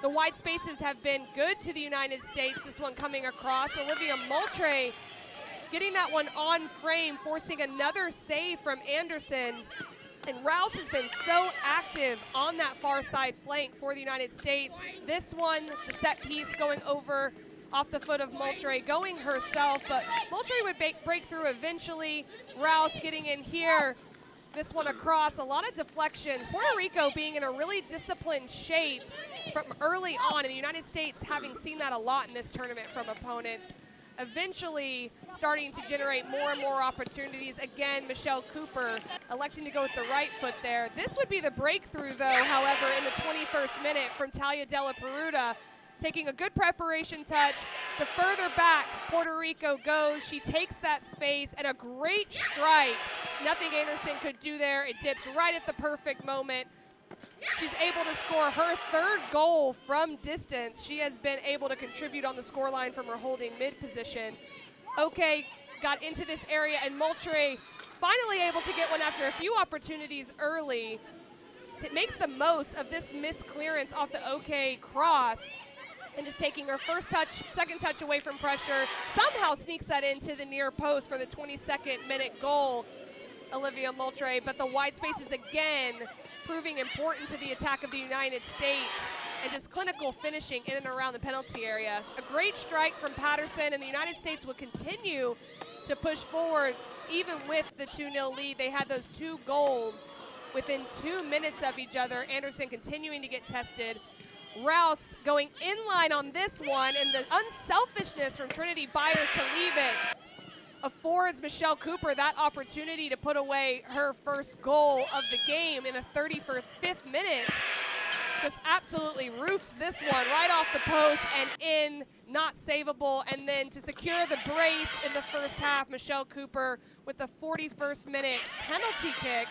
The wide spaces have been good to the United States. This one coming across. Olivia Moultrie getting that one on frame, forcing another save from Anderson. And Rouse has been so active on that far side flank for the United States. This one, the set piece going over off the foot of Moultrie, going herself, but Moultrie would break through eventually. Rouse getting in here. This one across, a lot of deflections. Puerto Rico being in a really disciplined shape from early on, and the United States having seen that a lot in this tournament from opponents. Eventually starting to generate more and more opportunities. Again, Michelle Cooper electing to go with the right foot there. This would be the breakthrough, though, however, in the 21st minute from Talia Della Peruta, taking a good preparation touch. The further back Puerto Rico goes, she takes that space and a great strike. Nothing Anderson could do there. It dips right at the perfect moment. She's able to score her third goal from distance. She has been able to contribute on the scoreline from her holding mid position. Okay, got into this area, and Moultrie finally able to get one after a few opportunities early. It makes the most of this missed clearance off the OK cross, and just taking her first touch, second touch away from pressure, somehow sneaks that into the near post for the 22nd minute goal, Olivia Moultrie. But the wide spaces again proving important to the attack of the United States, and just clinical finishing in and around the penalty area. A great strike from Patterson, and the United States would continue to push forward even with the 2-0 lead. They had those 2 goals within 2 minutes of each other. Anderson continuing to get tested. Rouse going in line on this one, and the unselfishness from Trinity Byers to leave it affords Michelle Cooper that opportunity to put away her first goal of the game in the 35th minute. Just absolutely roofs this one right off the post and in, not savable. And then to secure the brace in the first half, Michelle Cooper with the 41st minute penalty kick,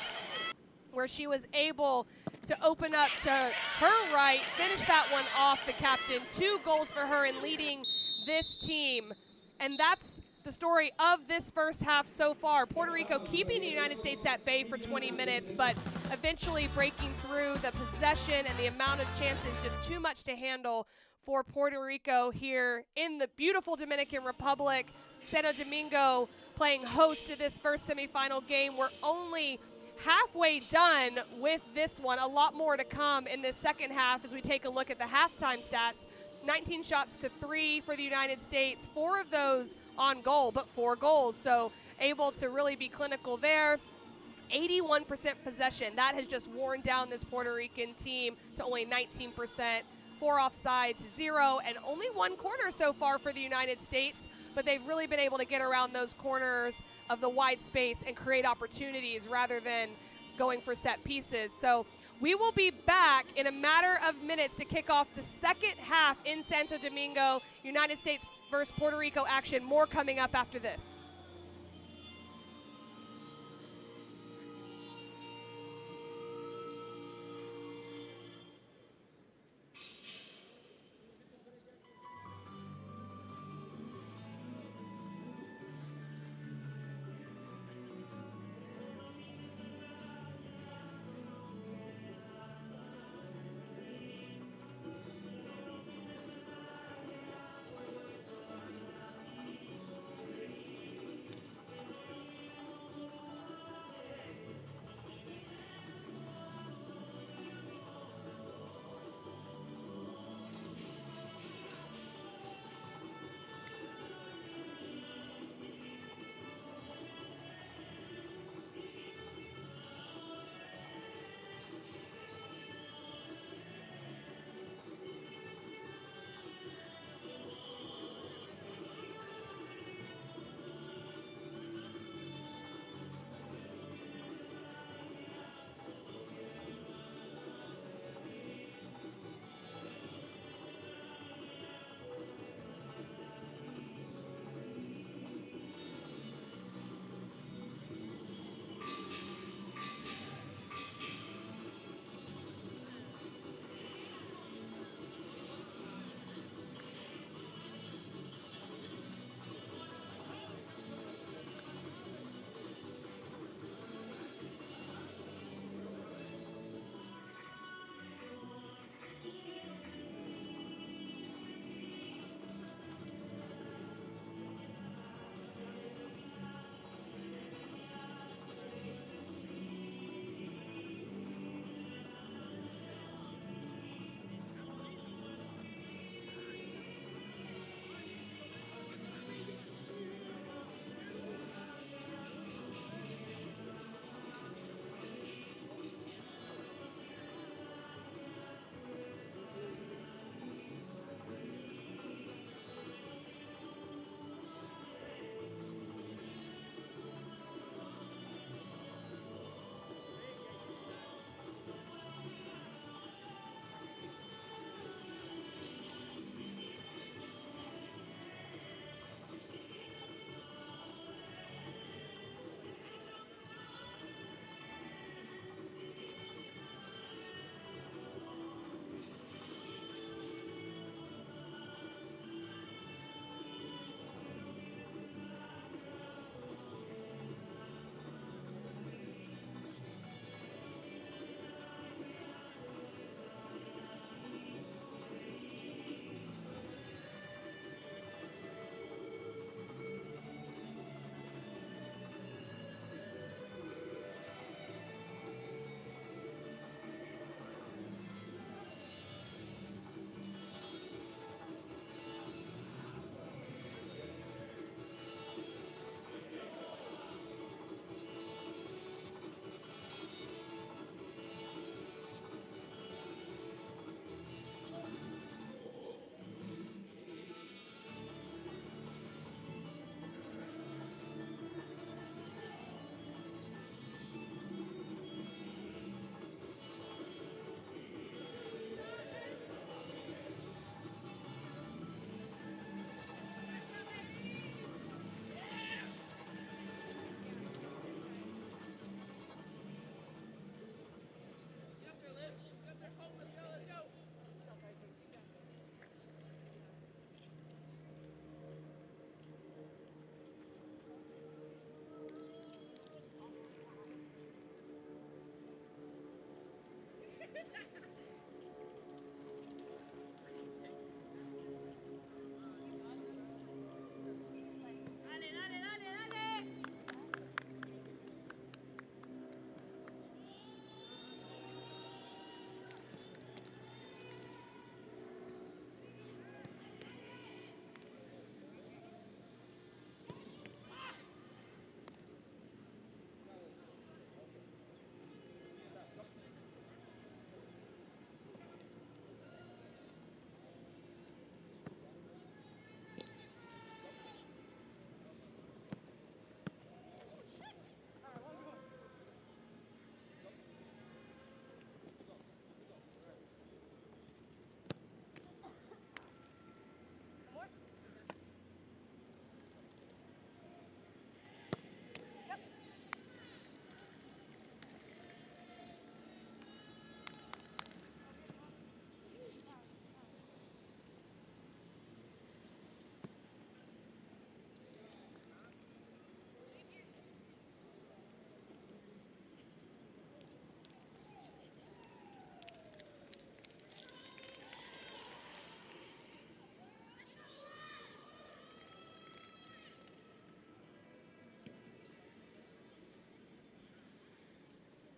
where she was able to open up to her right, finish that one off the captain. 2 goals for her in leading this team. And that's the story of this first half so far. Puerto Rico keeping the United States at bay for 20 minutes, but eventually breaking through. The possession and the amount of chances just too much to handle for Puerto Rico here in the beautiful Dominican Republic. Santo Domingo playing host to this first semifinal game. We're only halfway done with this one. A lot more to come in this second half as we take a look at the halftime stats. 19 shots to 3 for the United States, 4 of those on goal, but 4 goals. So able to really be clinical there. 81% possession. That has just worn down this Puerto Rican team to only 19%. 4 offside to 0, and only 1 corner so far for the United States, but they've really been able to get around those corners of the wide space and create opportunities rather than going for set pieces. So we will be back in a matter of minutes to kick off the second half in Santo Domingo. United States versus Puerto Rico action. More coming up after this.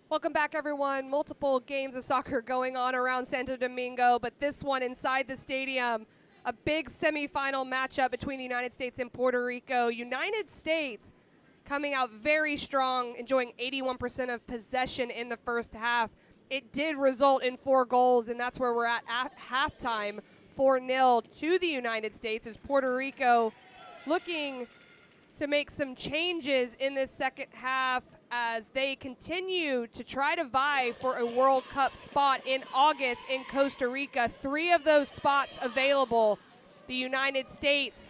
Welcome back, everyone. Multiple games of soccer going on around Santo Domingo, but this one inside the stadium, a big semifinal matchup between the United States and Puerto Rico. United States coming out very strong, enjoying 81% of possession in the first half. It did result in 4 goals, and that's where we're at halftime, 4-0 to the United States, as Puerto Rico looking to make some changes in this second half as they continue to try to vie for a World Cup spot in August in Costa Rica. 3 of those spots available. The United States,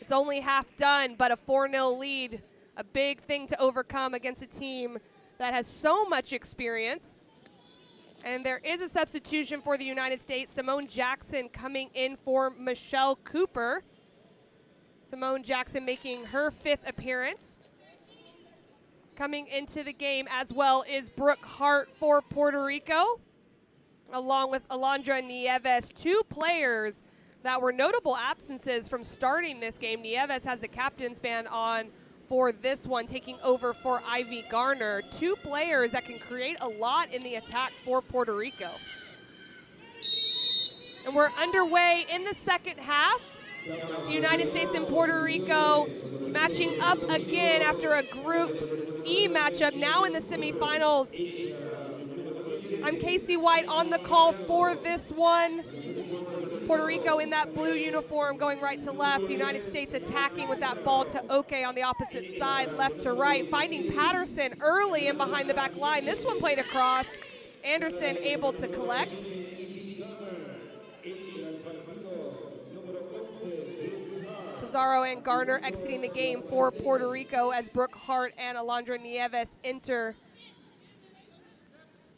it's only half done, but a 4-0 lead, a big thing to overcome against a team that has so much experience. And there is a substitution for the United States. Simone Jackson coming in for Michelle Cooper. Simone Jackson making her 5th appearance. Coming into the game as well is Brooke Hart for Puerto Rico, along with Alondra Nieves, 2 players that were notable absences from starting this game. Nieves has the captain's band on for this one, taking over for Ivy Garner. 2 players that can create a lot in the attack for Puerto Rico. And we're underway in the second half. The United States and Puerto Rico matching up again after a Group E matchup, now in the semifinals. I'm Casey White on the call for this one. Puerto Rico in that blue uniform going right to left. The United States attacking with that ball to Oke on the opposite side, left to right, finding Patterson early and behind the back line. This one played across. Anderson able to collect. Pizarro and Garner exiting the game for Puerto Rico as Brooke Hart and Alondra Nieves enter.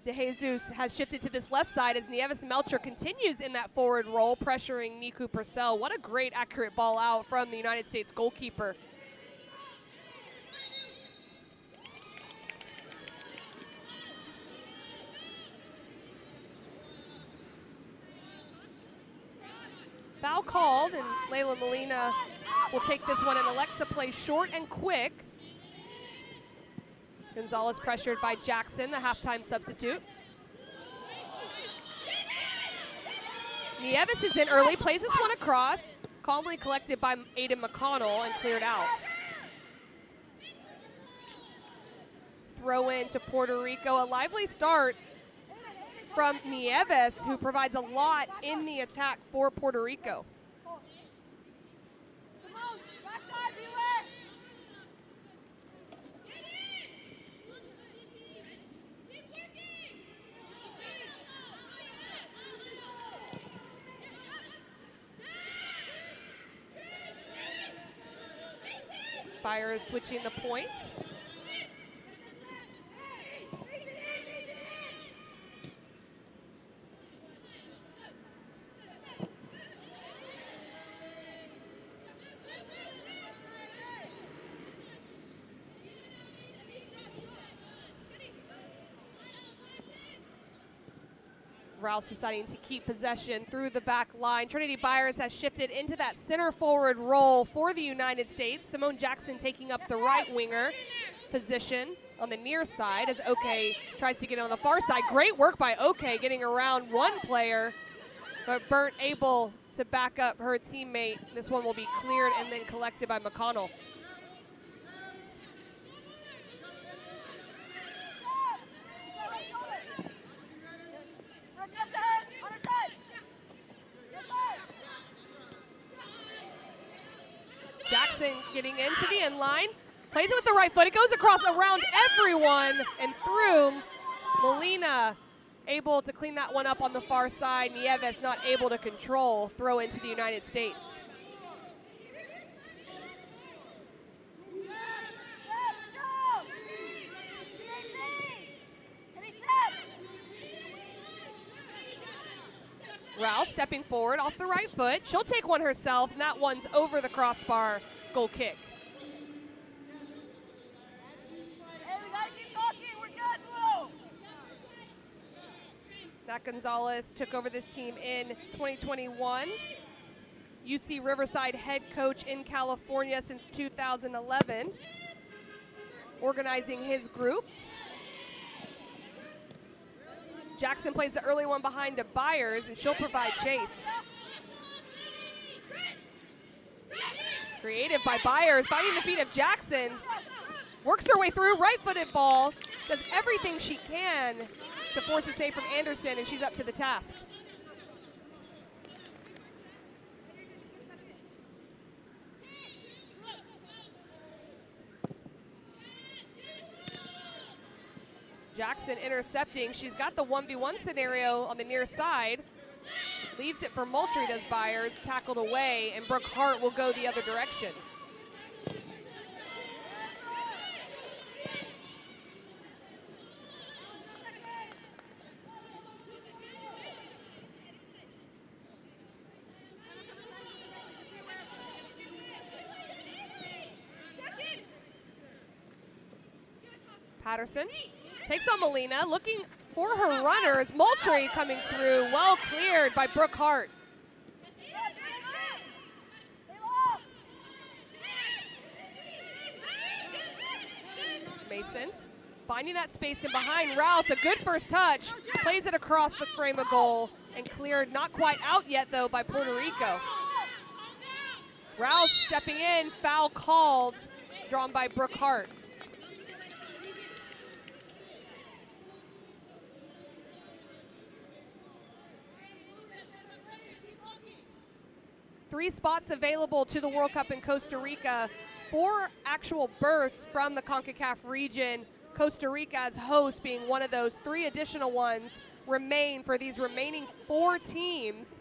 De Jesus has shifted to this left side as Nieves Melcher continues in that forward role, pressuring Niku Purcell. What a great accurate ball out from the United States goalkeeper. Foul called, and Layla Molina will take this one and elect to play short and quick. Gonzalez pressured by Jackson, the halftime substitute. Nieves is in early, plays this one across, calmly collected by Aiden McConnell and cleared out. Throw in to Puerto Rico, a lively start from Nieves, who provides a lot in the attack for Puerto Rico. Fires switching the point. Rouse deciding to keep possession through the back line. Trinity Byers has shifted into that center forward role for the United States. Simone Jackson taking up the right winger position on the near side as Oke tries to get on the far side. Great work by Oke getting around one player, but Burnt able to back up her teammate. This one will be cleared and then collected by McConnell. Jackson getting into the end line, plays it with the right foot. It goes across around everyone and through. Molina able to clean that one up on the far side. Nieves not able to control. Throw into the United States. Rouse stepping forward off the right foot. She'll take one herself, and that one's over the crossbar. Goal kick. Nat Gonzalez took over this team in 2021. UC Riverside head coach in California since 2011, organizing his group. Jackson plays the early one behind to Byers, and she'll provide chase. Creative by Byers, finding the feet of Jackson. Works her way through, right-footed ball. Does everything she can to force a save from Anderson, and she's up to the task. Jackson intercepting. She's got the 1v1 scenario on the near side. Leaves it for Moultrie, does Byers. Tackled away, and Brooke Hart will go the other direction. Patterson takes on Molina, looking for her runners. Moultrie coming through, well cleared by Brooke Hart. Mason finding that space in behind Rouse. A good first touch, plays it across the frame of goal and cleared. Not quite out yet though by Puerto Rico. Rouse stepping in, foul called, drawn by Brooke Hart. Three spots available to the World Cup in Costa Rica. 4 actual berths from the Concacaf region. Costa Rica as host being one of those. 3 additional ones remain for these remaining 4 teams.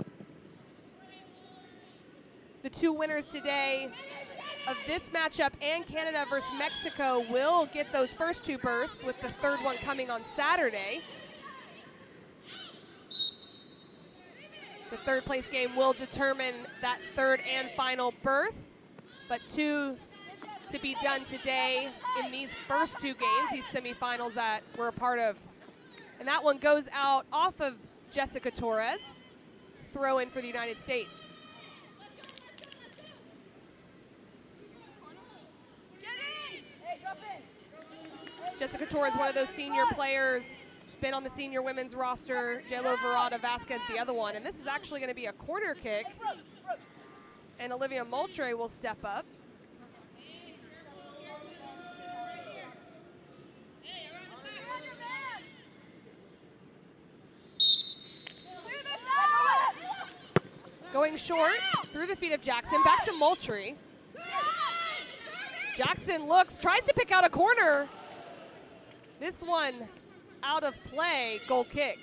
The 2 winners today of this matchup and Canada versus Mexico will get those first 2 berths, with the 3rd one coming on Saturday. The 3rd place game will determine that 3rd and final berth, but 2 to be done today in these first 2 games, these semifinals that we're a part of. And that one goes out off of Jessica Torres. Throw in for the United States. Jessica Torres, one of those senior players, been on the senior women's roster. J-Lo Verada Vasquez, the other one. And this is actually going to be a corner kick. And Olivia Moultrie will step up. Going short through the feet of Jackson, back to Moultrie. Jackson looks, tries to pick out a corner. This one out of play, goal kick.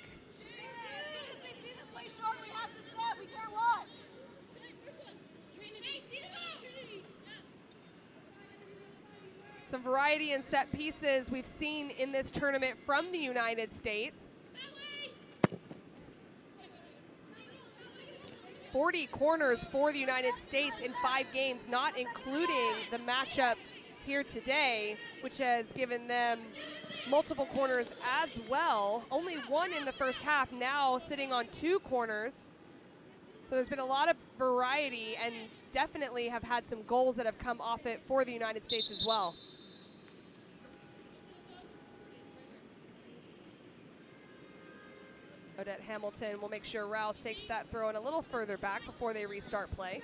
Some variety in set pieces we've seen in this tournament from the United States. 40 corners for the United States in 5 games, not including the matchup here today, which has given them multiple corners as well. Only one in the first half, now sitting on 2 corners. So there's been a lot of variety, and definitely have had some goals that have come off it for the United States as well. Odette Hamilton will make sure Rouse takes that throw in a little further back before they restart play.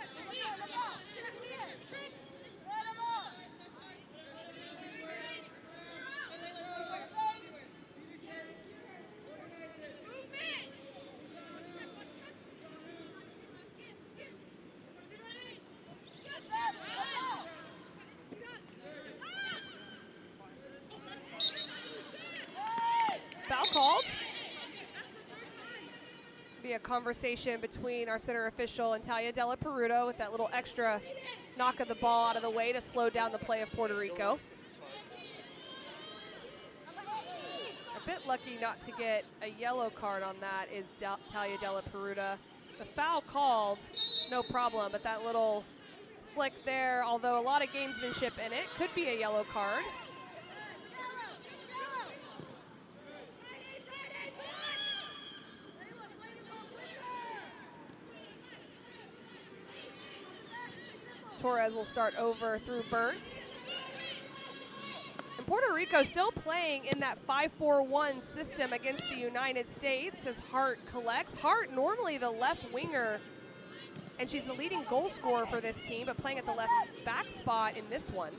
Foul called. Be a conversation between our center official and Talia Della Peruto with that little extra knock of the ball out of the way to slow down the play of Puerto Rico. A bit lucky not to get a yellow card on that is Talia Della Peruto. The foul called, no problem, but that little flick there, although a lot of gamesmanship in it, could be a yellow card. Torres will start over through Burt. And Puerto Rico still playing in that 5-4-1 system against the United States as Hart collects. Hart, normally the left winger, and she's the leading goal scorer for this team, but playing at the left back spot in this one.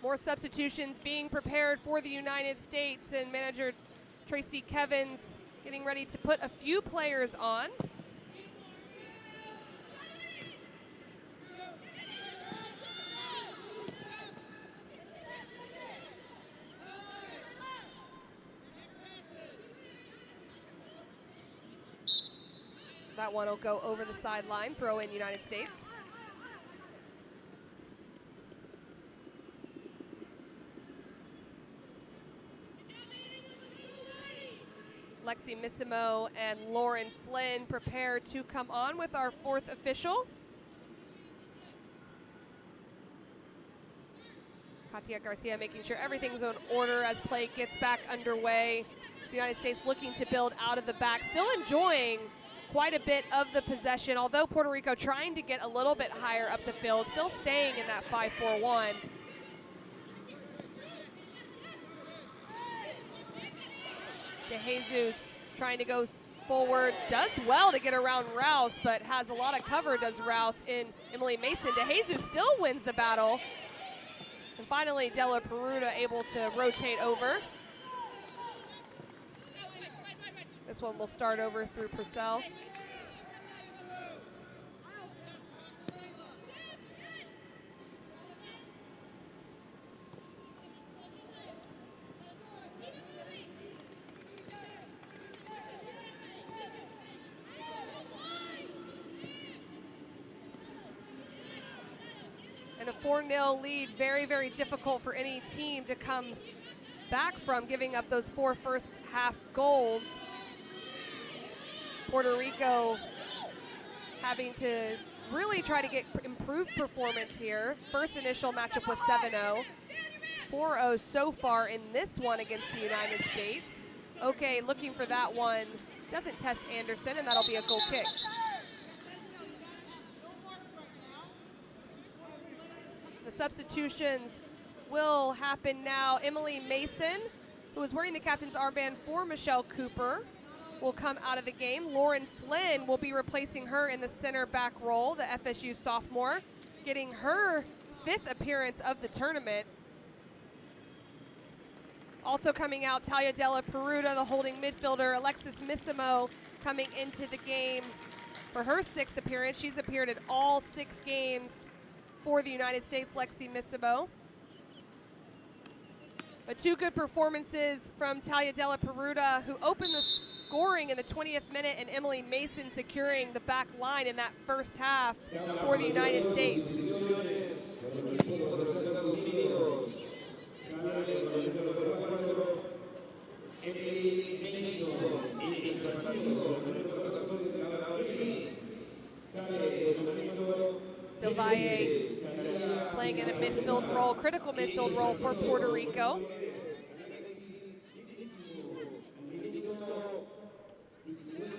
More substitutions being prepared for the United States, and manager Tracy Kevins getting ready to put a few players on. That one will go over the sideline, throw in United States. Lexi Missimo and Lauren Flynn prepare to come on with our 4th official. Katia Garcia making sure everything's in order as play gets back underway. The United States looking to build out of the back, still enjoying quite a bit of the possession, although Puerto Rico trying to get a little bit higher up the field, still staying in that 5-4-1. De Jesus trying to go forward, does well to get around Rouse, but has a lot of cover, does Rouse, in Emily Mason. De Jesus still wins the battle. And finally, Della Peruto able to rotate over. This one will start over through Purcell. And a 4-0 lead, very, very difficult for any team to come back from, giving up those 4 first half goals. Puerto Rico having to really try to get improved performance here. First initial matchup was 7-0. 4-0 so far in this one against the United States. Okay, looking for that one. Doesn't test Anderson, and that'll be a goal kick. The substitutions will happen now. Emily Mason, who is wearing the captain's armband for Michelle Cooper, will come out of the game. Lauren Flynn will be replacing her in the center back role, the FSU sophomore, getting her 5th appearance of the tournament. Also coming out, Talia Della Peruto, the holding midfielder. Alexis Missimo coming into the game for her 6th appearance. She's appeared at all 6 games for the United States, Lexi Missimo. But 2 good performances from Talia Della Peruto, who opened the scoring in the 20th minute, and Emily Mason securing the back line in that first half for the United States. Valle playing in a midfield role, critical midfield role for Puerto Rico.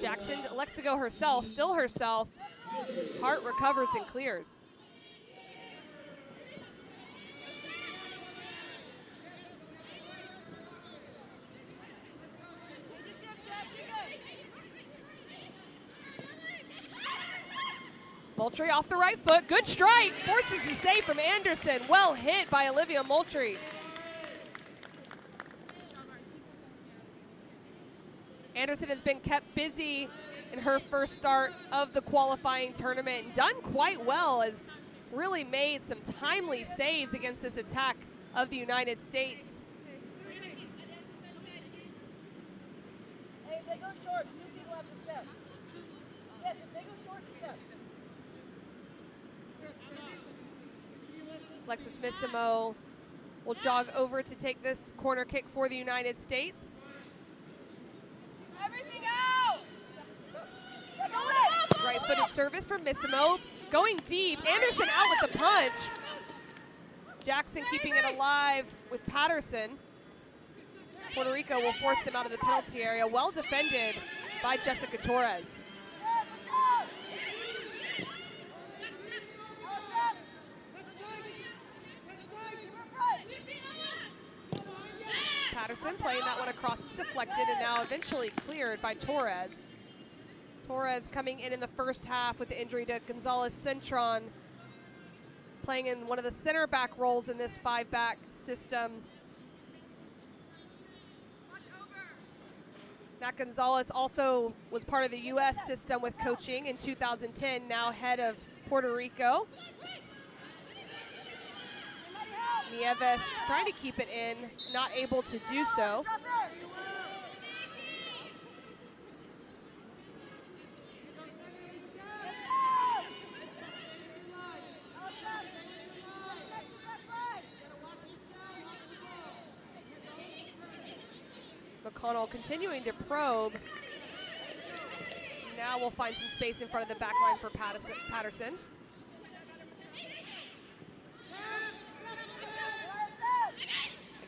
Jackson elects to go herself, still herself. Hart recovers and clears. Moultrie off the right foot, good strike, forces the save from Anderson. Well hit by Olivia Moultrie. Anderson has been kept busy in her first start of the qualifying tournament and done quite well, has really made some timely saves against this attack of the United States. Hey, if they go short, 2 people have to step. Yes, if they go short, step. Alexis Missimo will jog over to take this corner kick for the United States. Everything out! Right-footed service from Missimo, going deep. Anderson out with the punch. Jackson keeping it alive with Patterson. Puerto Rico will force them out of the penalty area. Well defended by Jessica Torres. Patterson playing that one across, it's deflected and now eventually cleared by Torres. Torres coming in the first half with the injury to Gonzalez Cintron, playing in one of the center back roles in this 5-back system. Nat Gonzalez also was part of the U.S. system with coaching in 2010, now head of Puerto Rico. Nieves trying to keep it in, not able to do so. McConnell continuing to probe. Now we'll find some space in front of the back line for Patterson.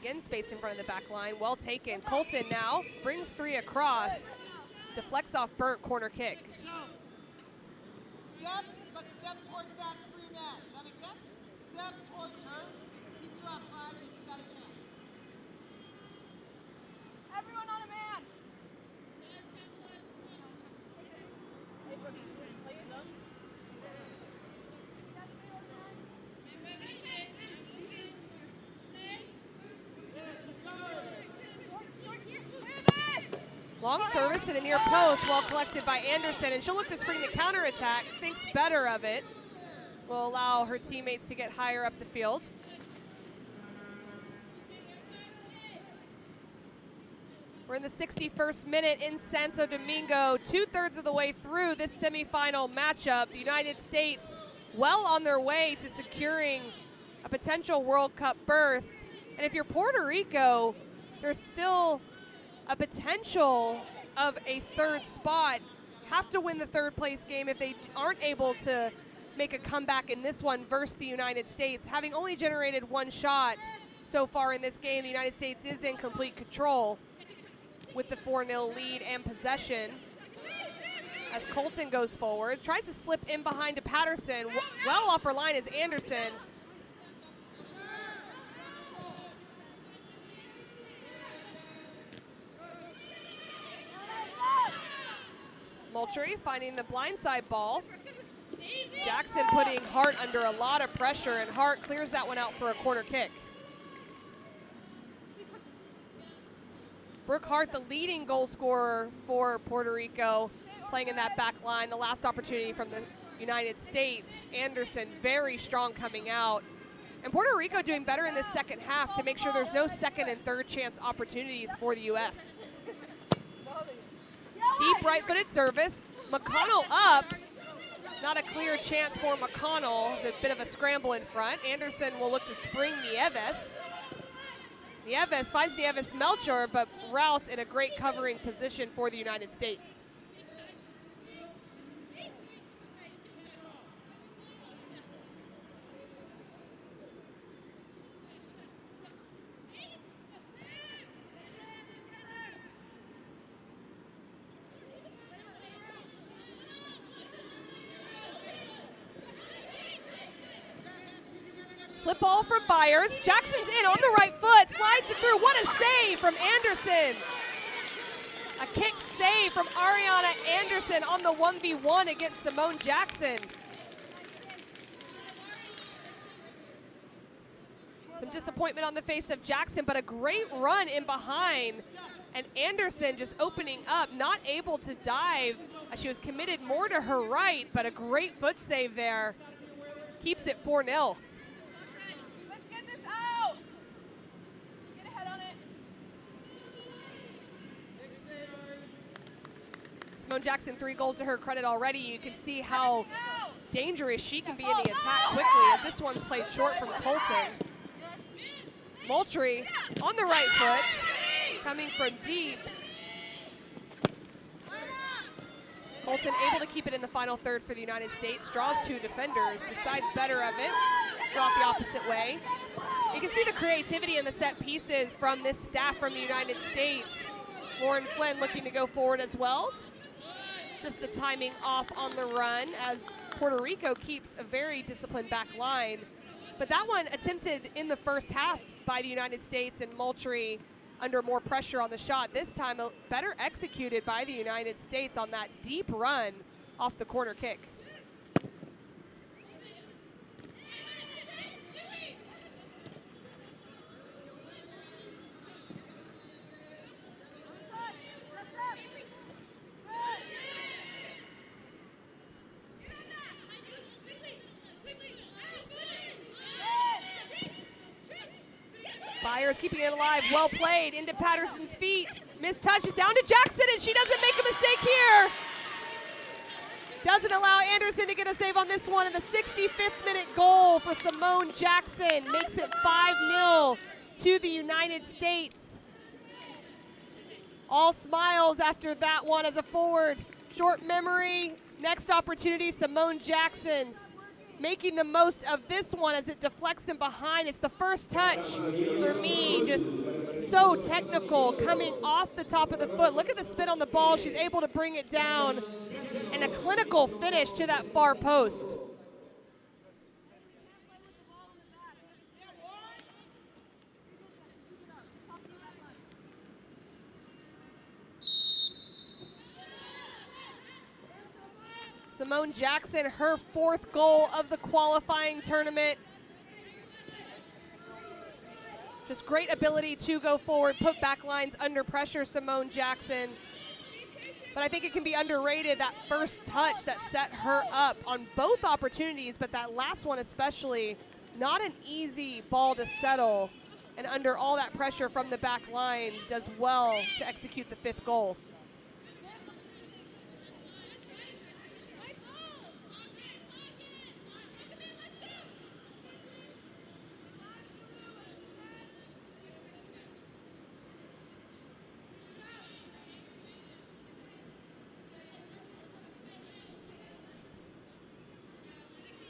Again, space in front of the back line, well taken. Colton now brings 3 across, deflects off Burnt, corner kick. Step, but step towards that free man. Does that make sense? Step towards her, keep you on 5, and you got a chance. Everyone on a man! Long service to the near post, well collected by Anderson, and she'll look to spring the counterattack, thinks better of it. Will allow her teammates to get higher up the field. We're in the 61st minute in Santo Domingo, 2/3 of the way through this semifinal matchup. The United States well on their way to securing a potential World Cup berth. And if you're Puerto Rico, there's still a potential of a 3rd spot. Have to win the 3rd place game if they aren't able to make a comeback in this one versus the United States. Having only generated 1 shot so far in this game, the United States is in complete control with the 4-0 lead and possession. As Colton goes forward, tries to slip in behind to Patterson. Well off her line is Anderson. Moultrie finding the blindside ball. Jackson putting Hart under a lot of pressure, and Hart clears that one out for a corner kick. Brooke Hart, the leading goal scorer for Puerto Rico, playing in that back line. The last opportunity from the United States. Anderson very strong coming out. And Puerto Rico doing better in the second half to make sure there's no 2nd and 3rd chance opportunities for the U.S. Deep right-footed service. McConnell up. Not a clear chance for McConnell. It's a bit of a scramble in front. Anderson will look to spring Nieves. Nieves finds Nieves Melchor, but Rouse in a great covering position for the United States. Slip ball from Byers. Jackson's in on the right foot, slides it through. What a save from Anderson. A kick save from Ariana Anderson on the 1v1 against Simone Jackson. Some disappointment on the face of Jackson, but a great run in behind. And Anderson just opening up, not able to dive. She was committed more to her right, but a great foot save there. Keeps it 4-0. Let's get this out. Get ahead on it. Simone Jackson, 3 goals to her credit already. You can see how dangerous she can be in the attack quickly, as this one's played short from Colton. Moultrie on the right foot, coming from deep. Colton able to keep it in the final third for the United States, draws 2 defenders, decides better of it, brought the opposite way. You can see the creativity in the set pieces from this staff from the United States. Lauren Flynn looking to go forward as well. Just the timing off on the run as Puerto Rico keeps a very disciplined back line. But that one attempted in the first half by the United States, and Moultrie under more pressure on the shot. This time better executed by the United States on that deep run off the corner kick. Byers keeping it alive, well played, into Patterson's feet. Missed touch is down to Jackson, and she doesn't make a mistake here. Doesn't allow Anderson to get a save on this one, and the 65th minute goal for Simone Jackson makes it 5-0 to the United States. All smiles after that one as a forward. Short memory, next opportunity, Simone Jackson making the most of this one as it deflects him behind. It's the first touch for me, just so technical, coming off the top of the foot. Look at the spin on the ball. She's able to bring it down, and a clinical finish to that far post. Simone Jackson, her 4th goal of the qualifying tournament. Just great ability to go forward, put back lines under pressure, Simone Jackson. But I think it can be underrated, that first touch that set her up on both opportunities, but that last one especially, not an easy ball to settle. And under all that pressure from the back line, does well to execute the 5th goal.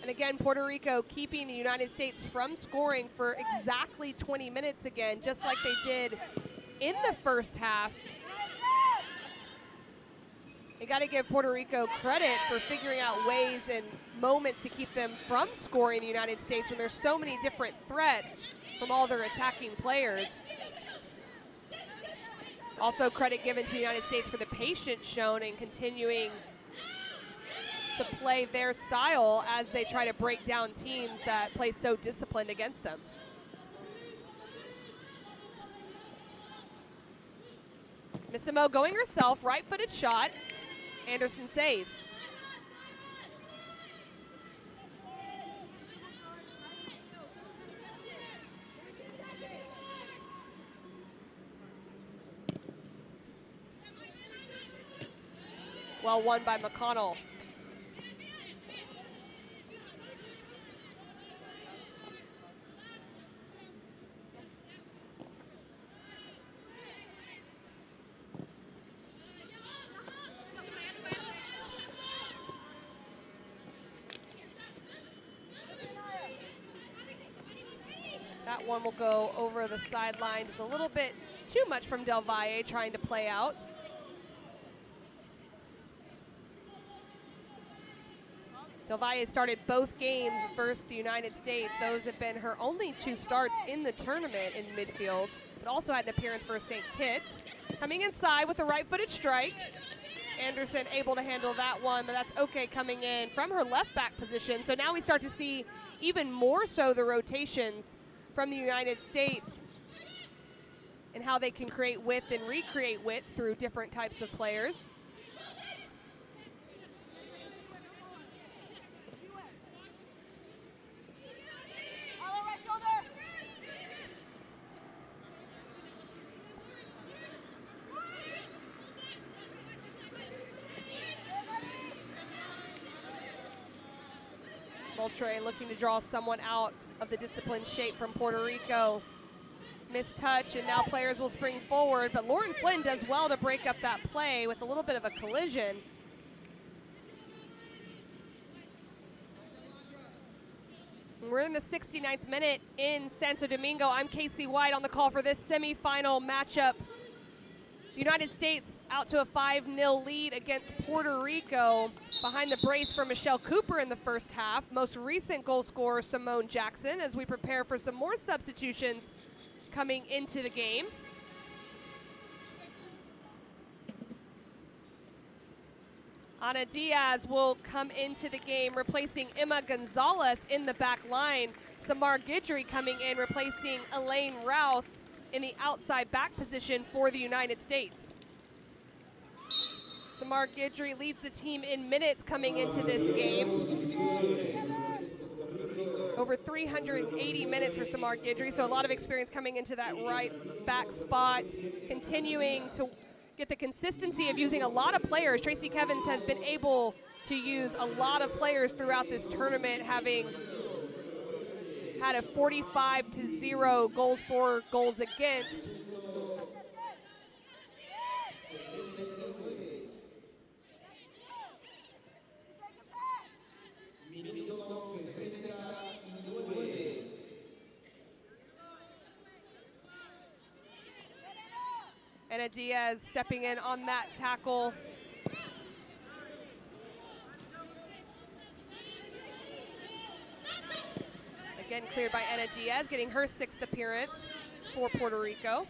And again, Puerto Rico keeping the United States from scoring for exactly 20 minutes again, just like they did in the first half. You got to give Puerto Rico credit for figuring out ways and moments to keep them from scoring the United States when there's so many different threats from all their attacking players. Also credit given to the United States for the patience shown in continuing to play their style as they try to break down teams that play so disciplined against them. Missimo going herself, right-footed shot. Anderson save. Well won by McConnell. That one will go over the sideline, just a little bit too much from Del Valle trying to play out. Del Valle started both games versus the United States. Those have been her only 2 starts in the tournament in midfield, but also had an appearance for St. Kitts. Coming inside with the right-footed strike. Anderson able to handle that one, but that's okay coming in from her left back position. So now we start to see even more so the rotations from the United States and how they can create width and recreate width through different types of players. Moultrie looking to draw someone out of the disciplined shape from Puerto Rico. Missed touch, and now players will spring forward, but Lauren Flynn does well to break up that play with a little bit of a collision. We're in the 69th minute in Santo Domingo. I'm Casey White on the call for this semifinal matchup. The United States out to a 5-0 lead against Puerto Rico. Behind the brace for Michelle Cooper in the first half. Most recent goal scorer, Simone Jackson, as we prepare for some more substitutions coming into the game. Ana Diaz will come into the game, replacing Emma Gonzalez in the back line. Samar Guidry coming in, replacing Elaine Rouse in the outside back position for the United States. Samar Guidry leads the team in minutes coming into this game. Over 380 minutes for Samar Guidry, so a lot of experience coming into that right back spot, continuing to get the consistency of using a lot of players. Tracy Kevins has been able to use a lot of players throughout this tournament, having had a 45-0 goals for, goals against. Ana Diaz stepping in on that tackle. Again, cleared by Ana Diaz, getting her 6th appearance for Puerto Rico.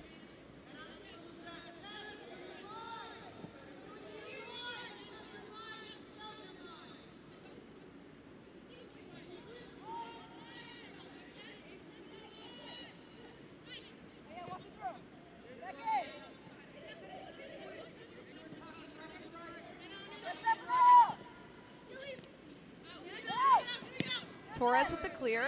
Torres with the clear.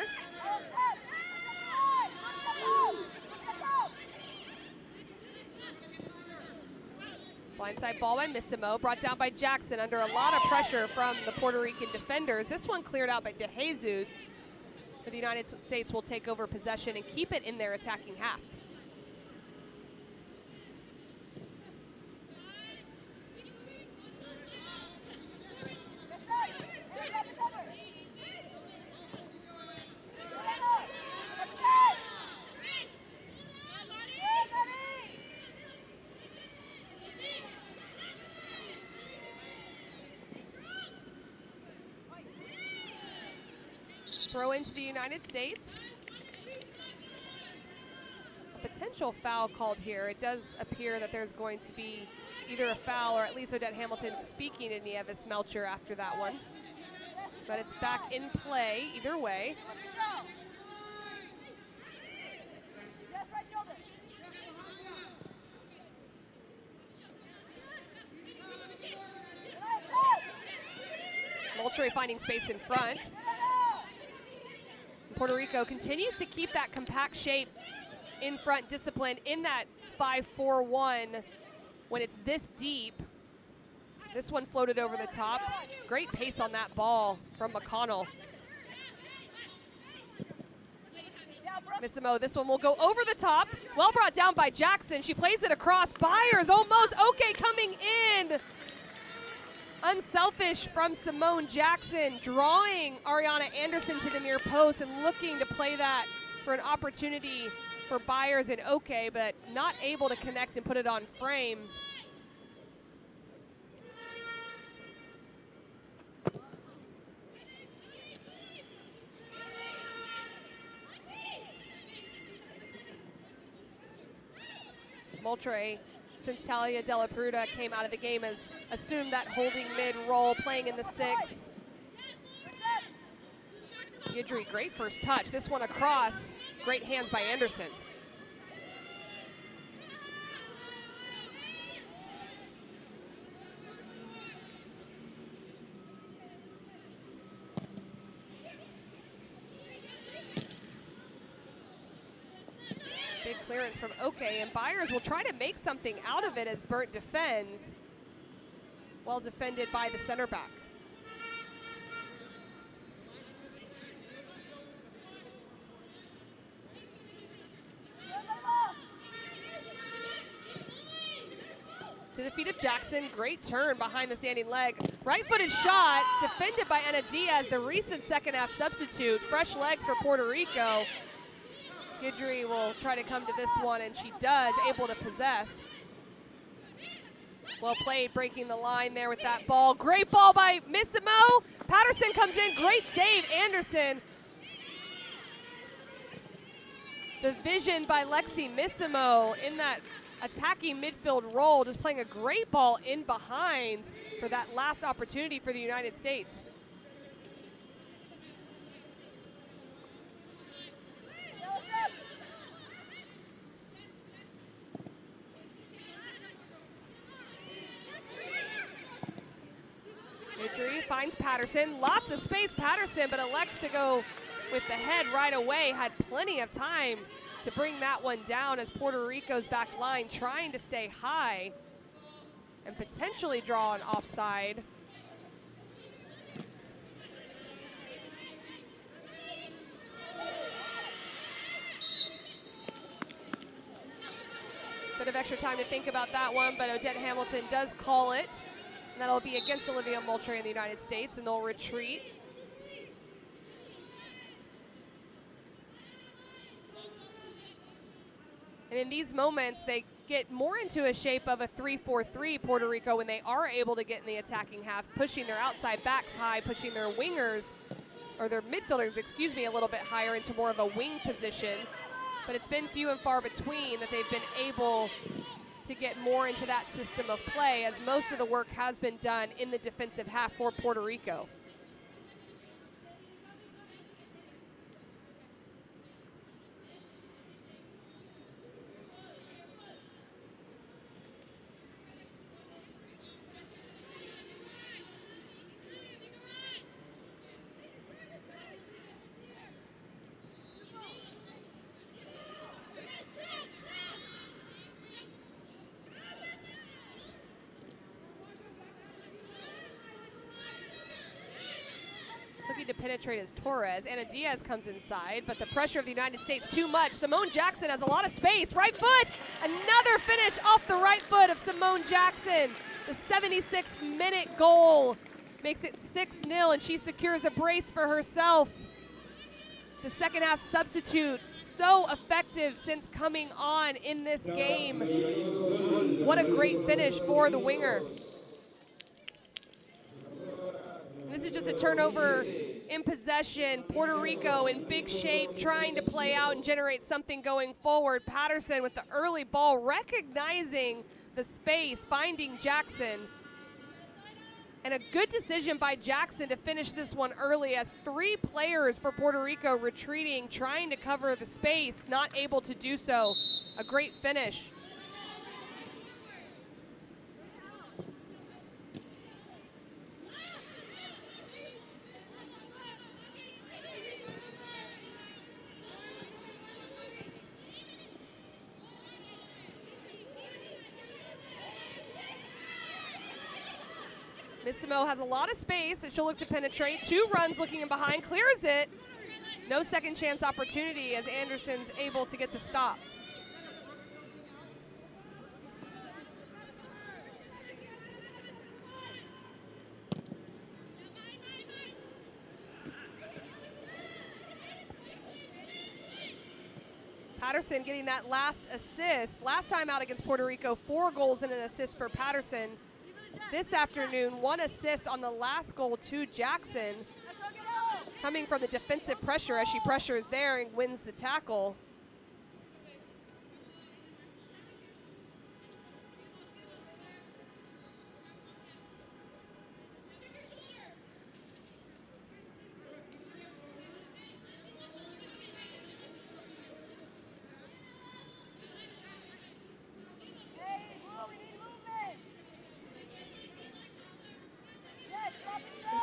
Blindside ball by Missimo, brought down by Jackson under a lot of pressure from the Puerto Rican defenders. This one cleared out by De Jesus. The United States will take over possession and keep it in their attacking half. Throw into the United States. A potential foul called here. It does appear that there's going to be either a foul or at least Odette Hamilton speaking to Nieves Melcher after that one. But it's back in play either way. Moultrie finding space in front. Puerto Rico continues to keep that compact shape in front, discipline in that 5-4-1 when it's this deep. This one floated over the top. Great pace on that ball from McConnell. Missimo, this one will go over the top. Well brought down by Jackson. She plays it across. Byers almost okay coming in. Unselfish from Simone Jackson, drawing Ariana Anderson to the near post and looking to play that for an opportunity for Byers and OK, but not able to connect and put it on frame. Moultrie, since Talia Della Pruta came out of the game, has assumed that holding mid role, playing in the 6. Guidry, great first touch. This one across. Great hands by Anderson. Big clearance from Oke, and Byers will try to make something out of it as Burt defends. Well defended by the center back. To the feet of Jackson, great turn behind the standing leg. Right-footed shot, defended by Ana Diaz, the recent second half substitute. Fresh legs for Puerto Rico. Guidry will try to come to this one, and she does, able to possess. Well played, breaking the line there with that ball. Great ball by Missimo. Patterson comes in, great save, Anderson. The vision by Lexi Missimo in that attacking midfield role, just playing a great ball in behind for that last opportunity for the United States. Guidry finds Patterson, lots of space, Patterson, but elects to go with the head right away. Had plenty of time to bring that one down as Puerto Rico's back line trying to stay high and potentially draw an offside. Bit of extra time to think about that one, but Odette Hamilton does call it. And that'll be against Olivia Moultrie in the United States, and they'll retreat. And in these moments, they get more into a shape of a 3-4-3 Puerto Rico when they are able to get in the attacking half, pushing their outside backs high, pushing their wingers, or their midfielders, excuse me, a little bit higher into more of a wing position. But it's been few and far between that they've been able to get more into that system of play, as most of the work has been done in the defensive half for Puerto Rico. Looking to penetrate is Torres. Ana Diaz comes inside, but the pressure of the United States too much. Simone Jackson has a lot of space. Right foot, another finish off the right foot of Simone Jackson. The 76-minute goal makes it 6-0, and she secures a brace for herself. The second half substitute, so effective since coming on in this game. What a great finish for the winger. This is just a turnover in possession. Puerto Rico in big shape, trying to play out and generate something going forward. Patterson with the early ball, recognizing the space, finding Jackson. And a good decision by Jackson to finish this one early, as 3 players for Puerto Rico retreating, trying to cover the space, not able to do so. A great finish. Missimo has a lot of space that she'll look to penetrate. 2 runs looking in behind, clears it. No second chance opportunity as Anderson's able to get the stop. Patterson getting that last assist. Last time out against Puerto Rico, 4 goals and an assist for Patterson. This afternoon, 1 assist on the last goal to Jackson, coming from the defensive pressure as she pressures there and wins the tackle.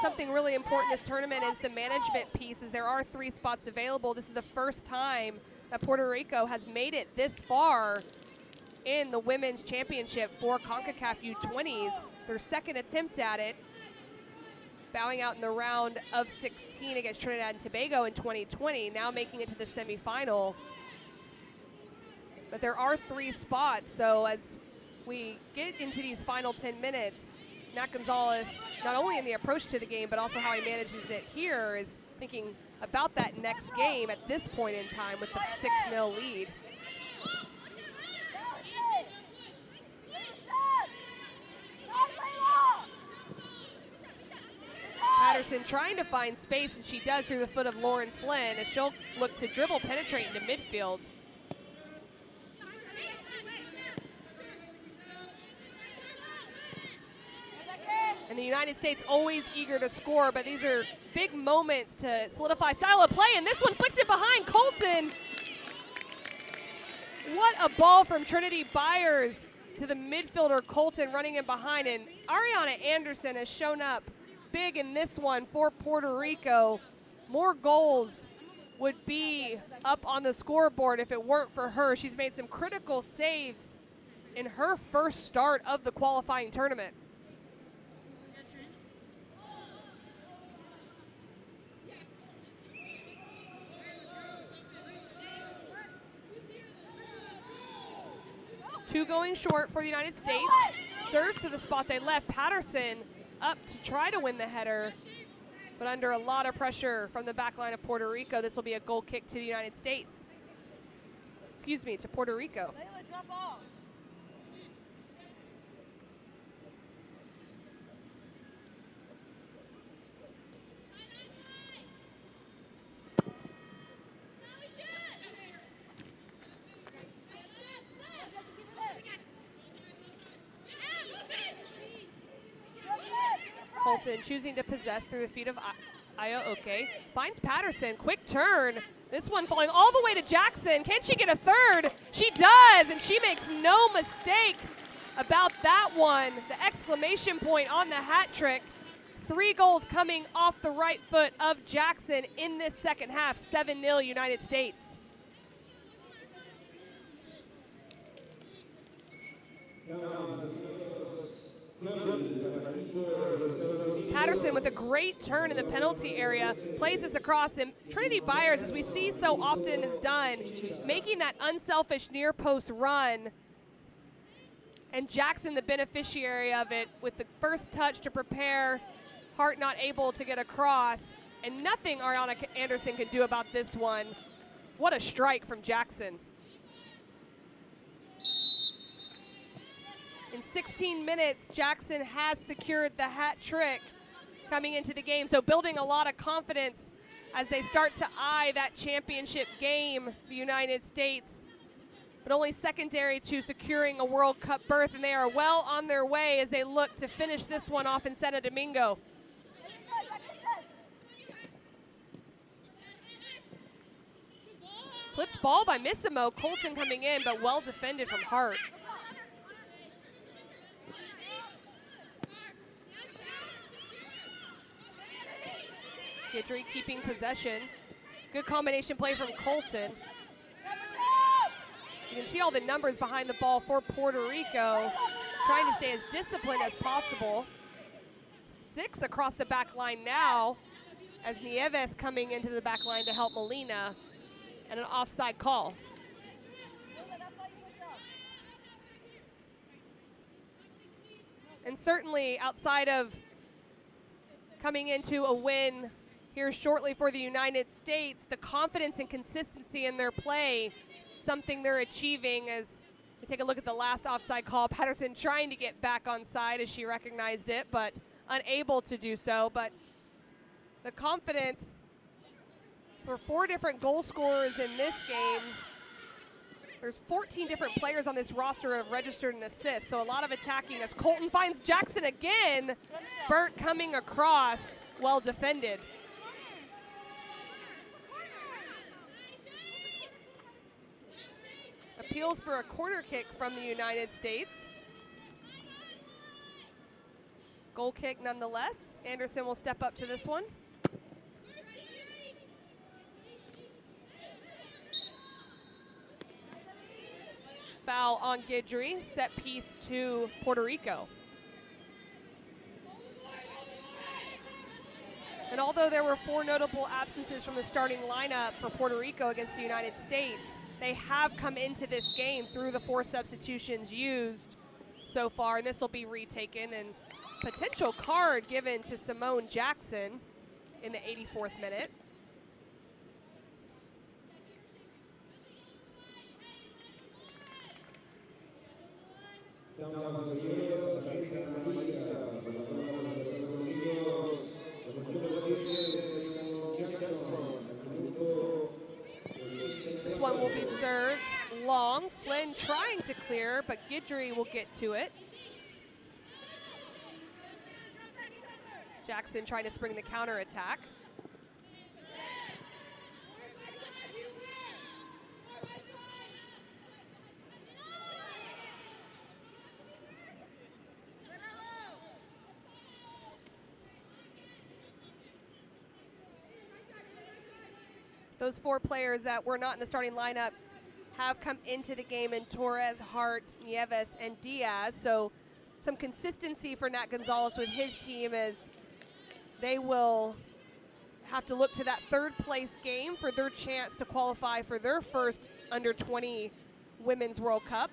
something really important in this tournament is the management piece, as there are 3 spots available. This is the first time that Puerto Rico has made it this far in the women's championship for Concacaf U20s. Their second attempt at it, bowing out in the round of 16 against Trinidad and Tobago in 2020, now making it to the semifinal. But there are 3 spots, so as we get into these final 10 minutes, Nat Gonzalez, not only in the approach to the game, but also how he manages it here, is thinking about that next game at this point in time with the 6-0 lead. Patterson trying to find space, and she does through the foot of Lauren Flynn as she'll look to dribble penetrate into midfield. And the United States always eager to score, but these are big moments to solidify style of play, and this one flicked it behind Colton. What a ball from Trinity Byers to the midfielder Colton running in behind, and Ariana Anderson has shown up big in this one for Puerto Rico. More goals would be up on the scoreboard if it weren't for her. She's made some critical saves in her first start of the qualifying tournament. Two going short for the United States. Serve to the spot they left. Patterson up to try to win the header, but under a lot of pressure from the back line of Puerto Rico. This will be a goal kick to the United States. Excuse me, to Puerto Rico. Colton choosing to possess through the feet of Ioke. Finds Patterson, quick turn. This one falling all the way to Jackson. Can she get a third? She does, and she makes no mistake about that one. The exclamation point on the hat trick. 3 goals coming off the right foot of Jackson in this second half. 7-0 United States. Patterson with a great turn in the penalty area, plays this across, and Trinity Byers, as we see so often is done, making that unselfish near post run, and Jackson the beneficiary of it with the first touch to prepare. Hart not able to get across, and nothing Ariana Anderson can do about this one. What a strike from Jackson. In 16 minutes, Jackson has secured the hat trick coming into the game, so building a lot of confidence as they start to eye that championship game, the United States, but only secondary to securing a World Cup berth, and they are well on their way as they look to finish this one off in Santo Domingo. Clipped ball by Missimo, Colton coming in, but well defended from Hart. Guidry keeping possession. Good combination play from Colton. You can see all the numbers behind the ball for Puerto Rico, trying to stay as disciplined as possible. 6 across the back line now, as Nieves coming into the back line to help Molina, and an offside call. And certainly outside of coming into a win here shortly for the United States, the confidence and consistency in their play, something they're achieving. As we take a look at the last offside call, Patterson trying to get back on side as she recognized it, but unable to do so. But the confidence for 4 different goal scorers in this game. There's 14 different players on this roster who have registered an assist, so a lot of attacking as Colton finds Jackson again. Burt coming across, well defended. Appeals for a corner kick from the United States. Goal kick nonetheless. Anderson will step up to this one. Foul on Guidry, set piece to Puerto Rico. And although there were 4 notable absences from the starting lineup for Puerto Rico against the United States, they have come into this game through the 4 substitutions used so far, and this will be retaken, and potential card given to Simone Jackson in the 84th minute. This one will be served long. Flynn trying to clear, but Guidry will get to it. Jackson trying to spring the counterattack. Those 4 players that were not in the starting lineup have come into the game in Torres, Hart, Nieves, and Diaz. So some consistency for Nat Gonzalez with his team, as they will have to look to that 3rd place game for their chance to qualify for their first under-20 Women's World Cup.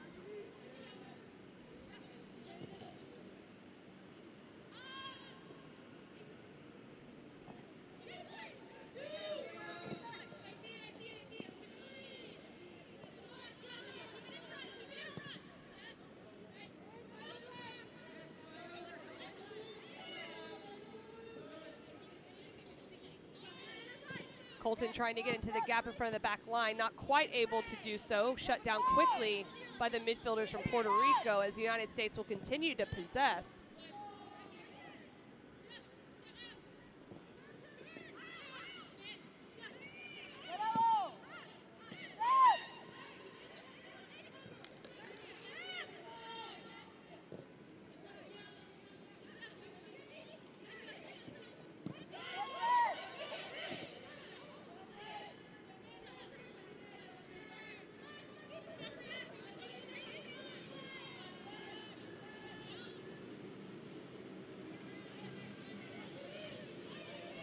Colton trying to get into the gap in front of the back line, not quite able to do so. Shut down quickly by the midfielders from Puerto Rico, as the United States will continue to possess.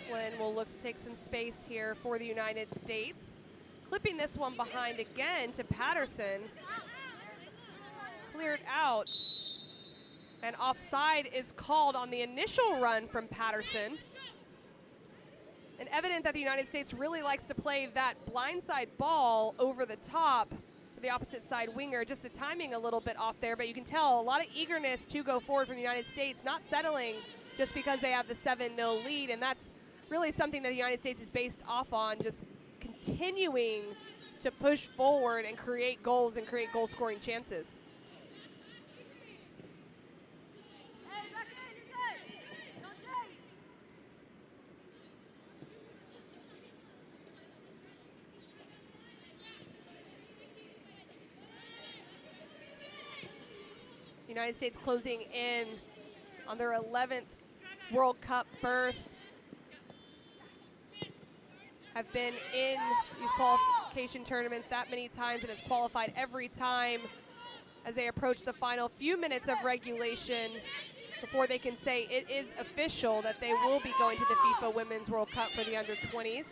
Flynn will look to take some space here for the United States. Clipping this one behind again to Patterson. Cleared out. And offside is called on the initial run from Patterson. And evident that the United States really likes to play that blindside ball over the top for the opposite side winger. Just the timing a little bit off there, but you can tell a lot of eagerness to go forward from the United States, not settling just because they have the 7-0 lead, and that's really something that the United States is based off on, just continuing to push forward and create goals and create goal-scoring chances. United States closing in on their 11th World Cup berth. Have been in these qualification tournaments that many times and has qualified every time as they approach the final few minutes of regulation before they can say it is official that they will be going to the FIFA Women's World Cup for the under-20s.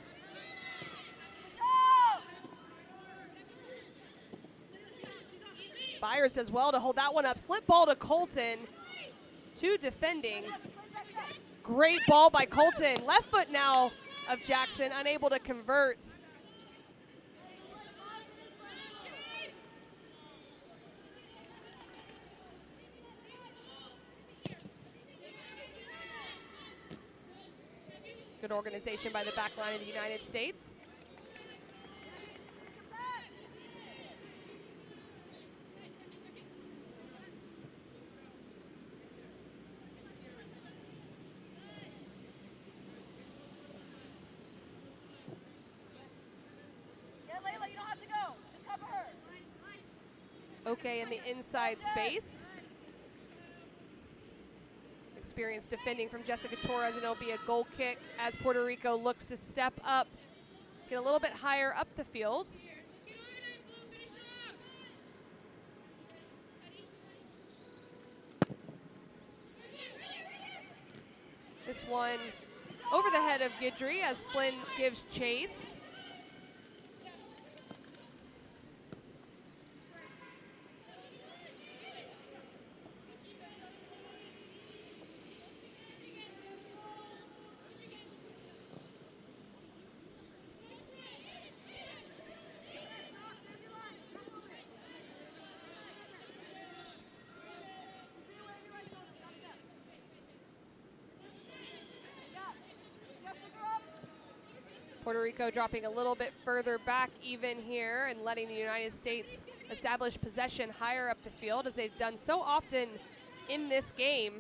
Byers does well to hold that one up. Slip ball to Colton. 2 defending. Great ball by Colton. Left foot now of Jackson, unable to convert. Good organization by the back line of the United States. Okay, in the inside space. Experienced defending from Jessica Torres, and it'll be a goal kick as Puerto Rico looks to step up, get a little bit higher up the field. This one over the head of Guidry as Flynn gives chase. Puerto Rico dropping a little bit further back even here and letting the United States establish possession higher up the field as they've done so often in this game.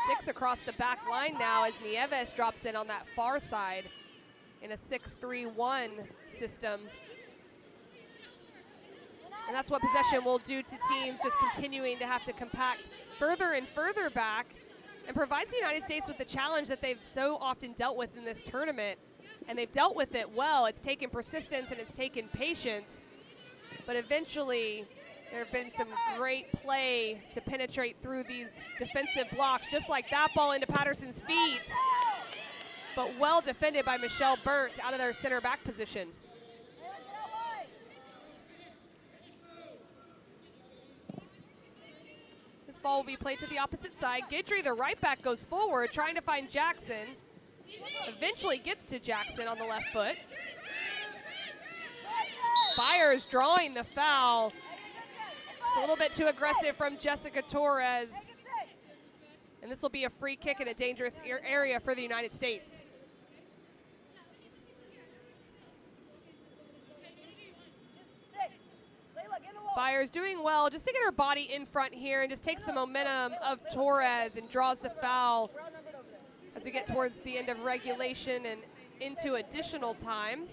Six across the back line now as Nieves drops in on that far side in a 6-3-1 system. And that's what possession will do to teams, just continuing to have to compact further and further back, and provides the United States with the challenge that they've so often dealt with in this tournament. And they've dealt with it well. It's taken persistence and it's taken patience. But eventually, there have been some great play to penetrate through these defensive blocks, just like that ball into Patterson's feet. But well defended by Michelle Burnt out of their center back position. This ball will be played to the opposite side. Guidry, the right back, goes forward, trying to find Jackson. Eventually gets to Jackson on the left foot. Byers drawing the foul. It's a little bit too aggressive from Jessica Torres. And this will be a free kick in a dangerous area for the United States. Byers doing well, just to get her body in front here and just takes the momentum of Torres and draws the foul as we get towards the end of regulation and into additional time.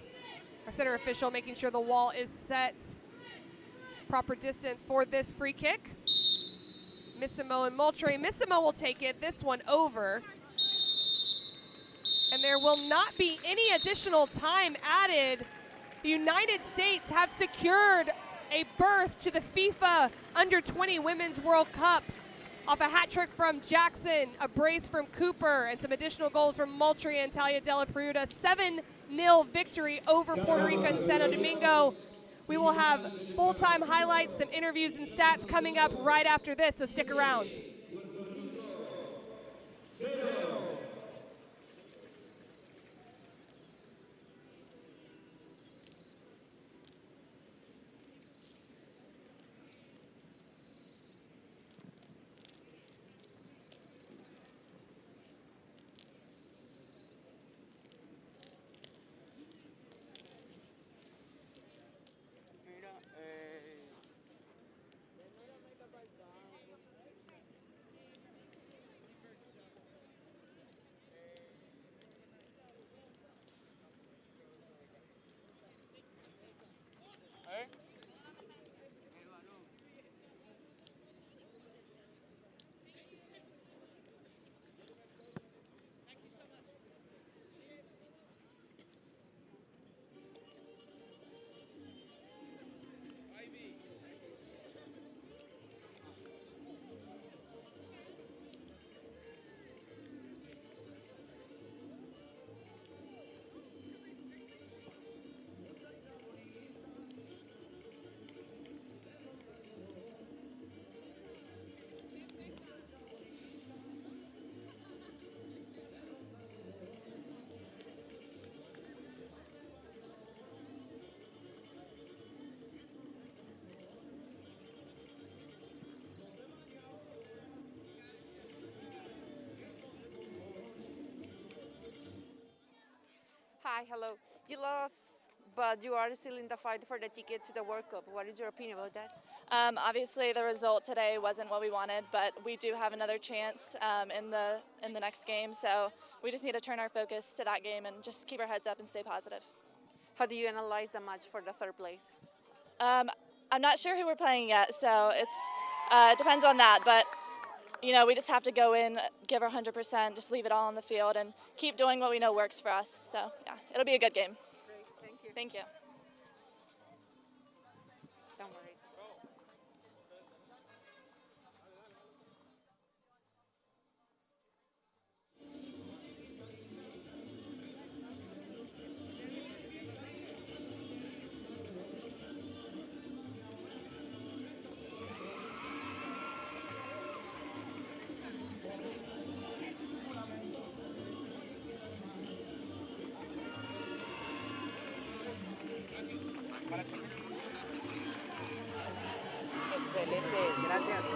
Our center official making sure the wall is set. Proper distance for this free kick. Missimo and Moultrie. Missimo will take it, this one over. And there will not be any additional time added. The United States have secured a berth to the FIFA Under-20 Women's World Cup off a hat trick from Jackson, a brace from Cooper, and some additional goals from Moultrie and Talia Della Priuta. 7-0 victory over Puerto Rico and Santo Domingo. We will have full-time highlights, some interviews and stats coming up right after this, so stick around. Hi, hello. You lost, but you are still in the fight for the ticket to the World Cup. What is your opinion about that? Obviously, the result today wasn't what we wanted, but we do have another chance in the next game. So we just need to turn our focus to that game and just keep our heads up and stay positive. How do you analyze the match for the third place? I'm not sure who we're playing yet, so it depends on that. But you know, we just have to go in, give our 100%, just leave it all on the field, and keep doing what we know works for us. So yeah, it'll be a good game. Great, thank you. Thank you. Don't worry. Excelente, gracias.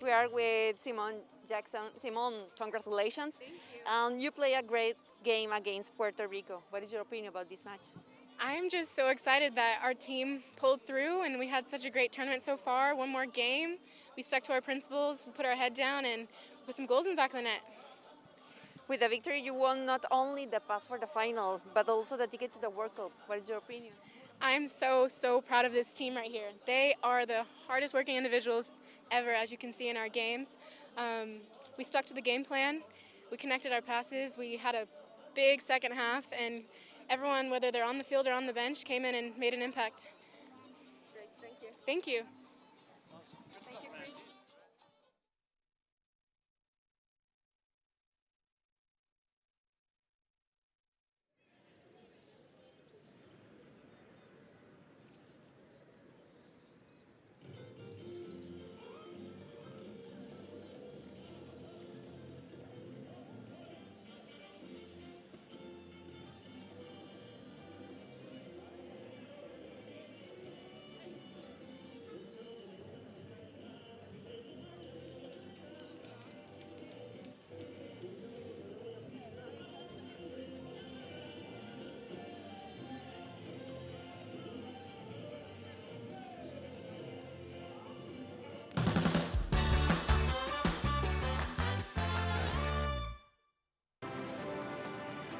We are with Simone Jackson. Simone, congratulations. Thank you. You play a great game against Puerto Rico. What is your opinion about this match? I'm just so excited that our team pulled through and we had such a great tournament so far. One more game. We stuck to our principles, put our head down, and put some goals in the back of the net. With the victory, you won not only the pass for the final, but also the ticket to the World Cup. What is your opinion? I'm so proud of this team right here. They are the hardest working individuals ever, as you can see in our games. We stuck to the game plan. We connected our passes. We had a big second half, and everyone, whether they're on the field or on the bench, came in and made an impact. Great, thank you. Thank you.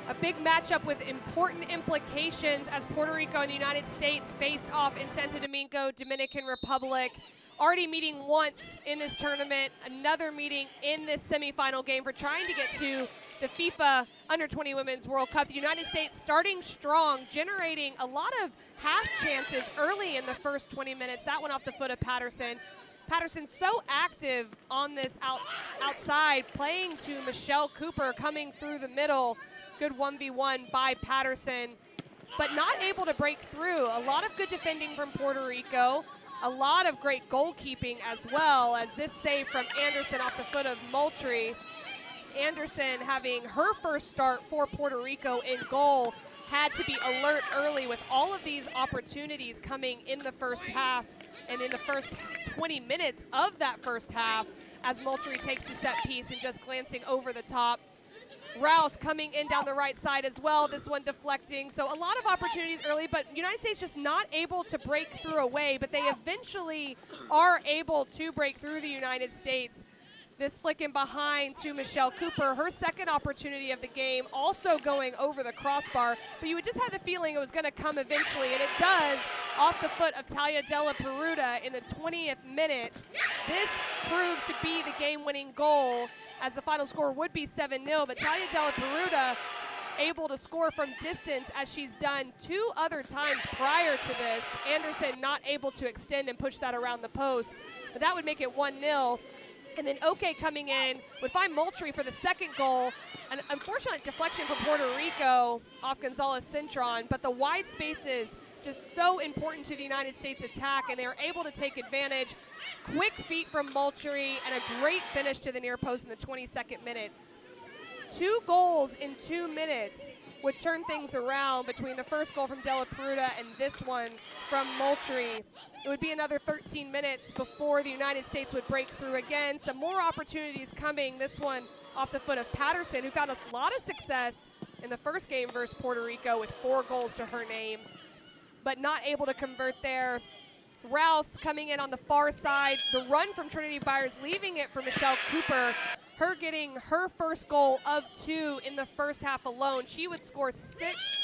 A big matchup with important implications as Puerto Rico and the United States faced off in Santo Domingo, Dominican Republic. Already meeting once in this tournament, another meeting in this semifinal game for trying to get to the FIFA Under-20 Women's World Cup. The United States starting strong, generating a lot of half chances early in the first 20 minutes. That one off the foot of Patterson. Patterson so active on this outside, playing to Michelle Cooper coming through the middle. Good 1v1 by Patterson, but not able to break through. A lot of good defending from Puerto Rico, a lot of great goalkeeping as well, as this save from Anderson off the foot of Moultrie. Anderson, having her first start for Puerto Rico in goal, had to be alert early with all of these opportunities coming in the first half and in the first 20 minutes of that first half, as Moultrie takes the set piece and just glancing over the top. Rouse coming in down the right side as well, this one deflecting. So a lot of opportunities early, but United States just not able to break through away, but they eventually are able to break through the United States. This flicking behind to Michelle Cooper, her second opportunity of the game, also going over the crossbar, but you would just have the feeling it was gonna come eventually, and it does, off the foot of Talia Della Peruta in the 20th minute. This proves to be the game-winning goal, as the final score would be 7-0, but Talia Della Peruta able to score from distance, as she's done 2 other times prior to this. Anderson not able to extend and push that around the post, but that would make it 1-0. And then Oke coming in would find Moultrie for the second goal. An unfortunate deflection from Puerto Rico off Gonzalez Cintron, but the wide spaces just so important to the United States attack, and they were able to take advantage. Quick feet from Moultrie and a great finish to the near post in the 22nd minute. 2 goals in 2 minutes would turn things around between the first goal from Della Peruta and this one from Moultrie. It would be another 13 minutes before the United States would break through again. Some more opportunities coming. This one off the foot of Patterson, who found a lot of success in the first game versus Puerto Rico with 4 goals to her name, but not able to convert there. Rouse coming in on the far side. The run from Trinity Byers, leaving it for Michelle Cooper. Her getting her first goal of 2 in the first half alone. She would score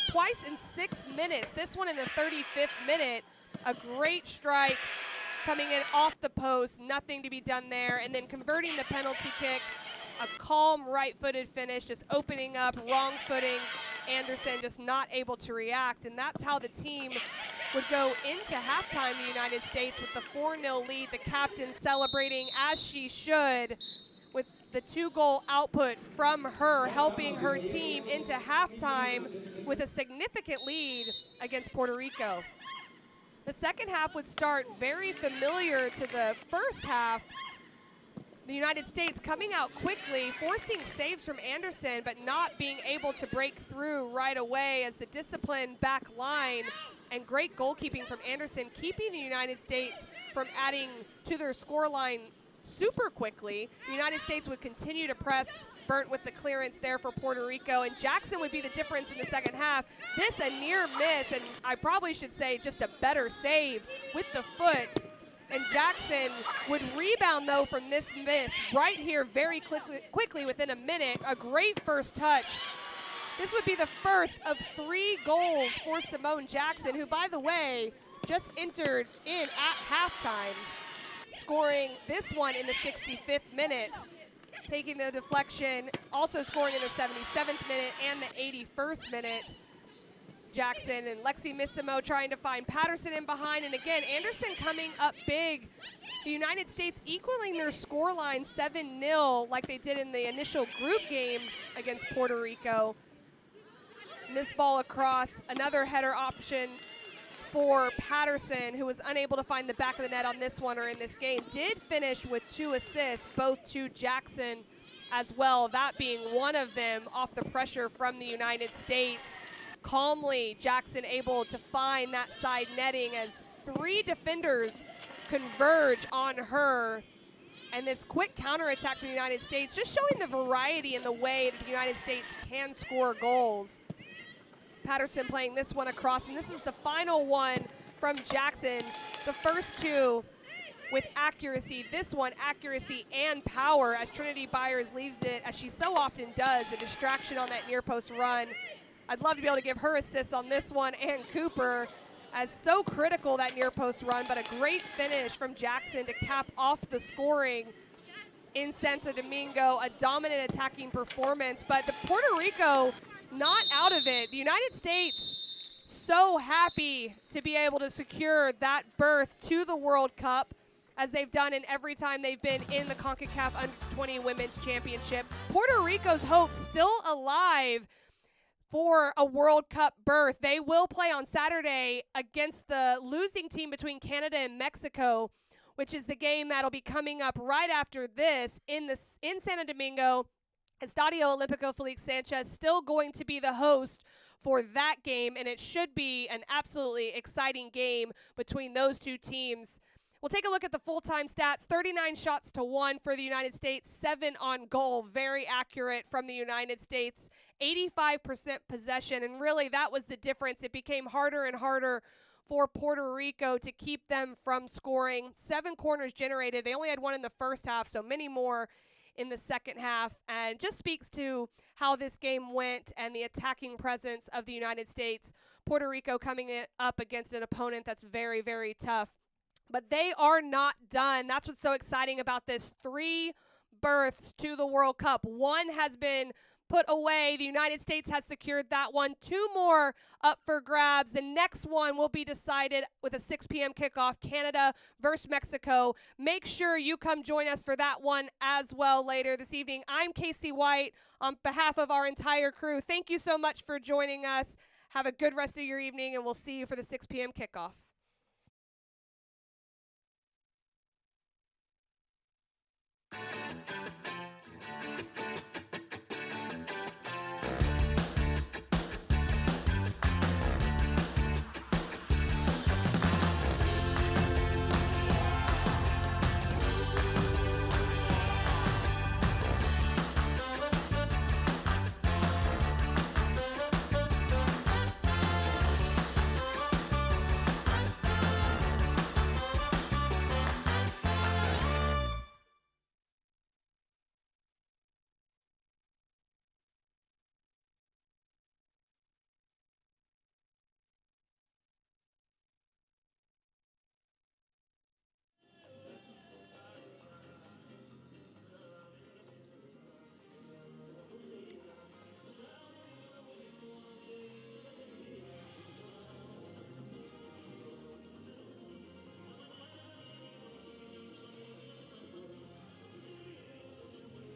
twice in 6 minutes. This one in the 35th minute. A great strike coming in off the post. Nothing to be done there. And then converting the penalty kick. A calm right-footed finish, just opening up, wrong footing. Anderson just not able to react. And that's how the team would go into halftime, the United States, with the 4-0 lead. The captain celebrating as she should, with the 2-goal output from her, helping her team into halftime with a significant lead against Puerto Rico. The second half would start very familiar to the first half. The United States coming out quickly, forcing saves from Anderson, but not being able to break through right away as the disciplined back line and great goalkeeping from Anderson, keeping the United States from adding to their scoreline super quickly. The United States would continue to press, burnt with the clearance there for Puerto Rico, and Jackson would be the difference in the second half. This a near miss, and I probably should say just a better save with the foot. And Jackson would rebound, though, from this miss right here very quickly within a minute. A great first touch. This would be the first of 3 goals for Simone Jackson, who, by the way, just entered in at halftime, scoring this one in the 65th minute, taking the deflection, also scoring in the 77th minute and the 81st minute. Jackson and Lexi Missimo trying to find Patterson in behind, and again, Anderson coming up big. The United States equaling their scoreline 7-0 like they did in the initial group game against Puerto Rico. And this ball across, another header option for Patterson, who was unable to find the back of the net on this one or in this game. Did finish with 2 assists, both to Jackson as well, that being one of them off the pressure from the United States. Calmly, Jackson able to find that side netting as 3 defenders converge on her. And this quick counterattack from the United States, just showing the variety in the way that the United States can score goals. Patterson playing this one across, and this is the final one from Jackson. The first 2 with accuracy. This one, accuracy and power, as Trinity Byers leaves it, as she so often does, a distraction on that near post run. I'd love to be able to give her assists on this one, and Cooper, as so critical that near post run, but a great finish from Jackson to cap off the scoring in Santo Domingo. A dominant attacking performance, but the Puerto Rico not out of it. The United States so happy to be able to secure that berth to the World Cup, as they've done in every time they've been in the Concacaf Under-20 Women's Championship. Puerto Rico's hopes still alive for a World Cup berth. They will play on Saturday against the losing team between Canada and Mexico, which is the game that'll be coming up right after this in Santo Domingo. Estadio Olímpico. Félix Sánchez still going to be the host for that game, and it should be an absolutely exciting game between those 2 teams. We'll take a look at the full-time stats. 39 shots to 1 for the United States, 7 on goal. Very accurate from the United States. 85% possession, and really that was the difference. It became harder and harder for Puerto Rico to keep them from scoring. 7 corners generated. They only had 1 in the first half, so many more in the second half, and just speaks to how this game went and the attacking presence of the United States. Puerto Rico coming up against an opponent that's very, very tough. But they are not done. That's what's so exciting about this. 3 berths to the World Cup. 1 has been put away. The United States has secured that one. 2 more up for grabs. The next one will be decided with a 6 p.m. kickoff, Canada versus Mexico. Make sure you come join us for that one as well later this evening. I'm Casey White on behalf of our entire crew. Thank you so much for joining us. Have a good rest of your evening, and we'll see you for the 6 p.m. kickoff.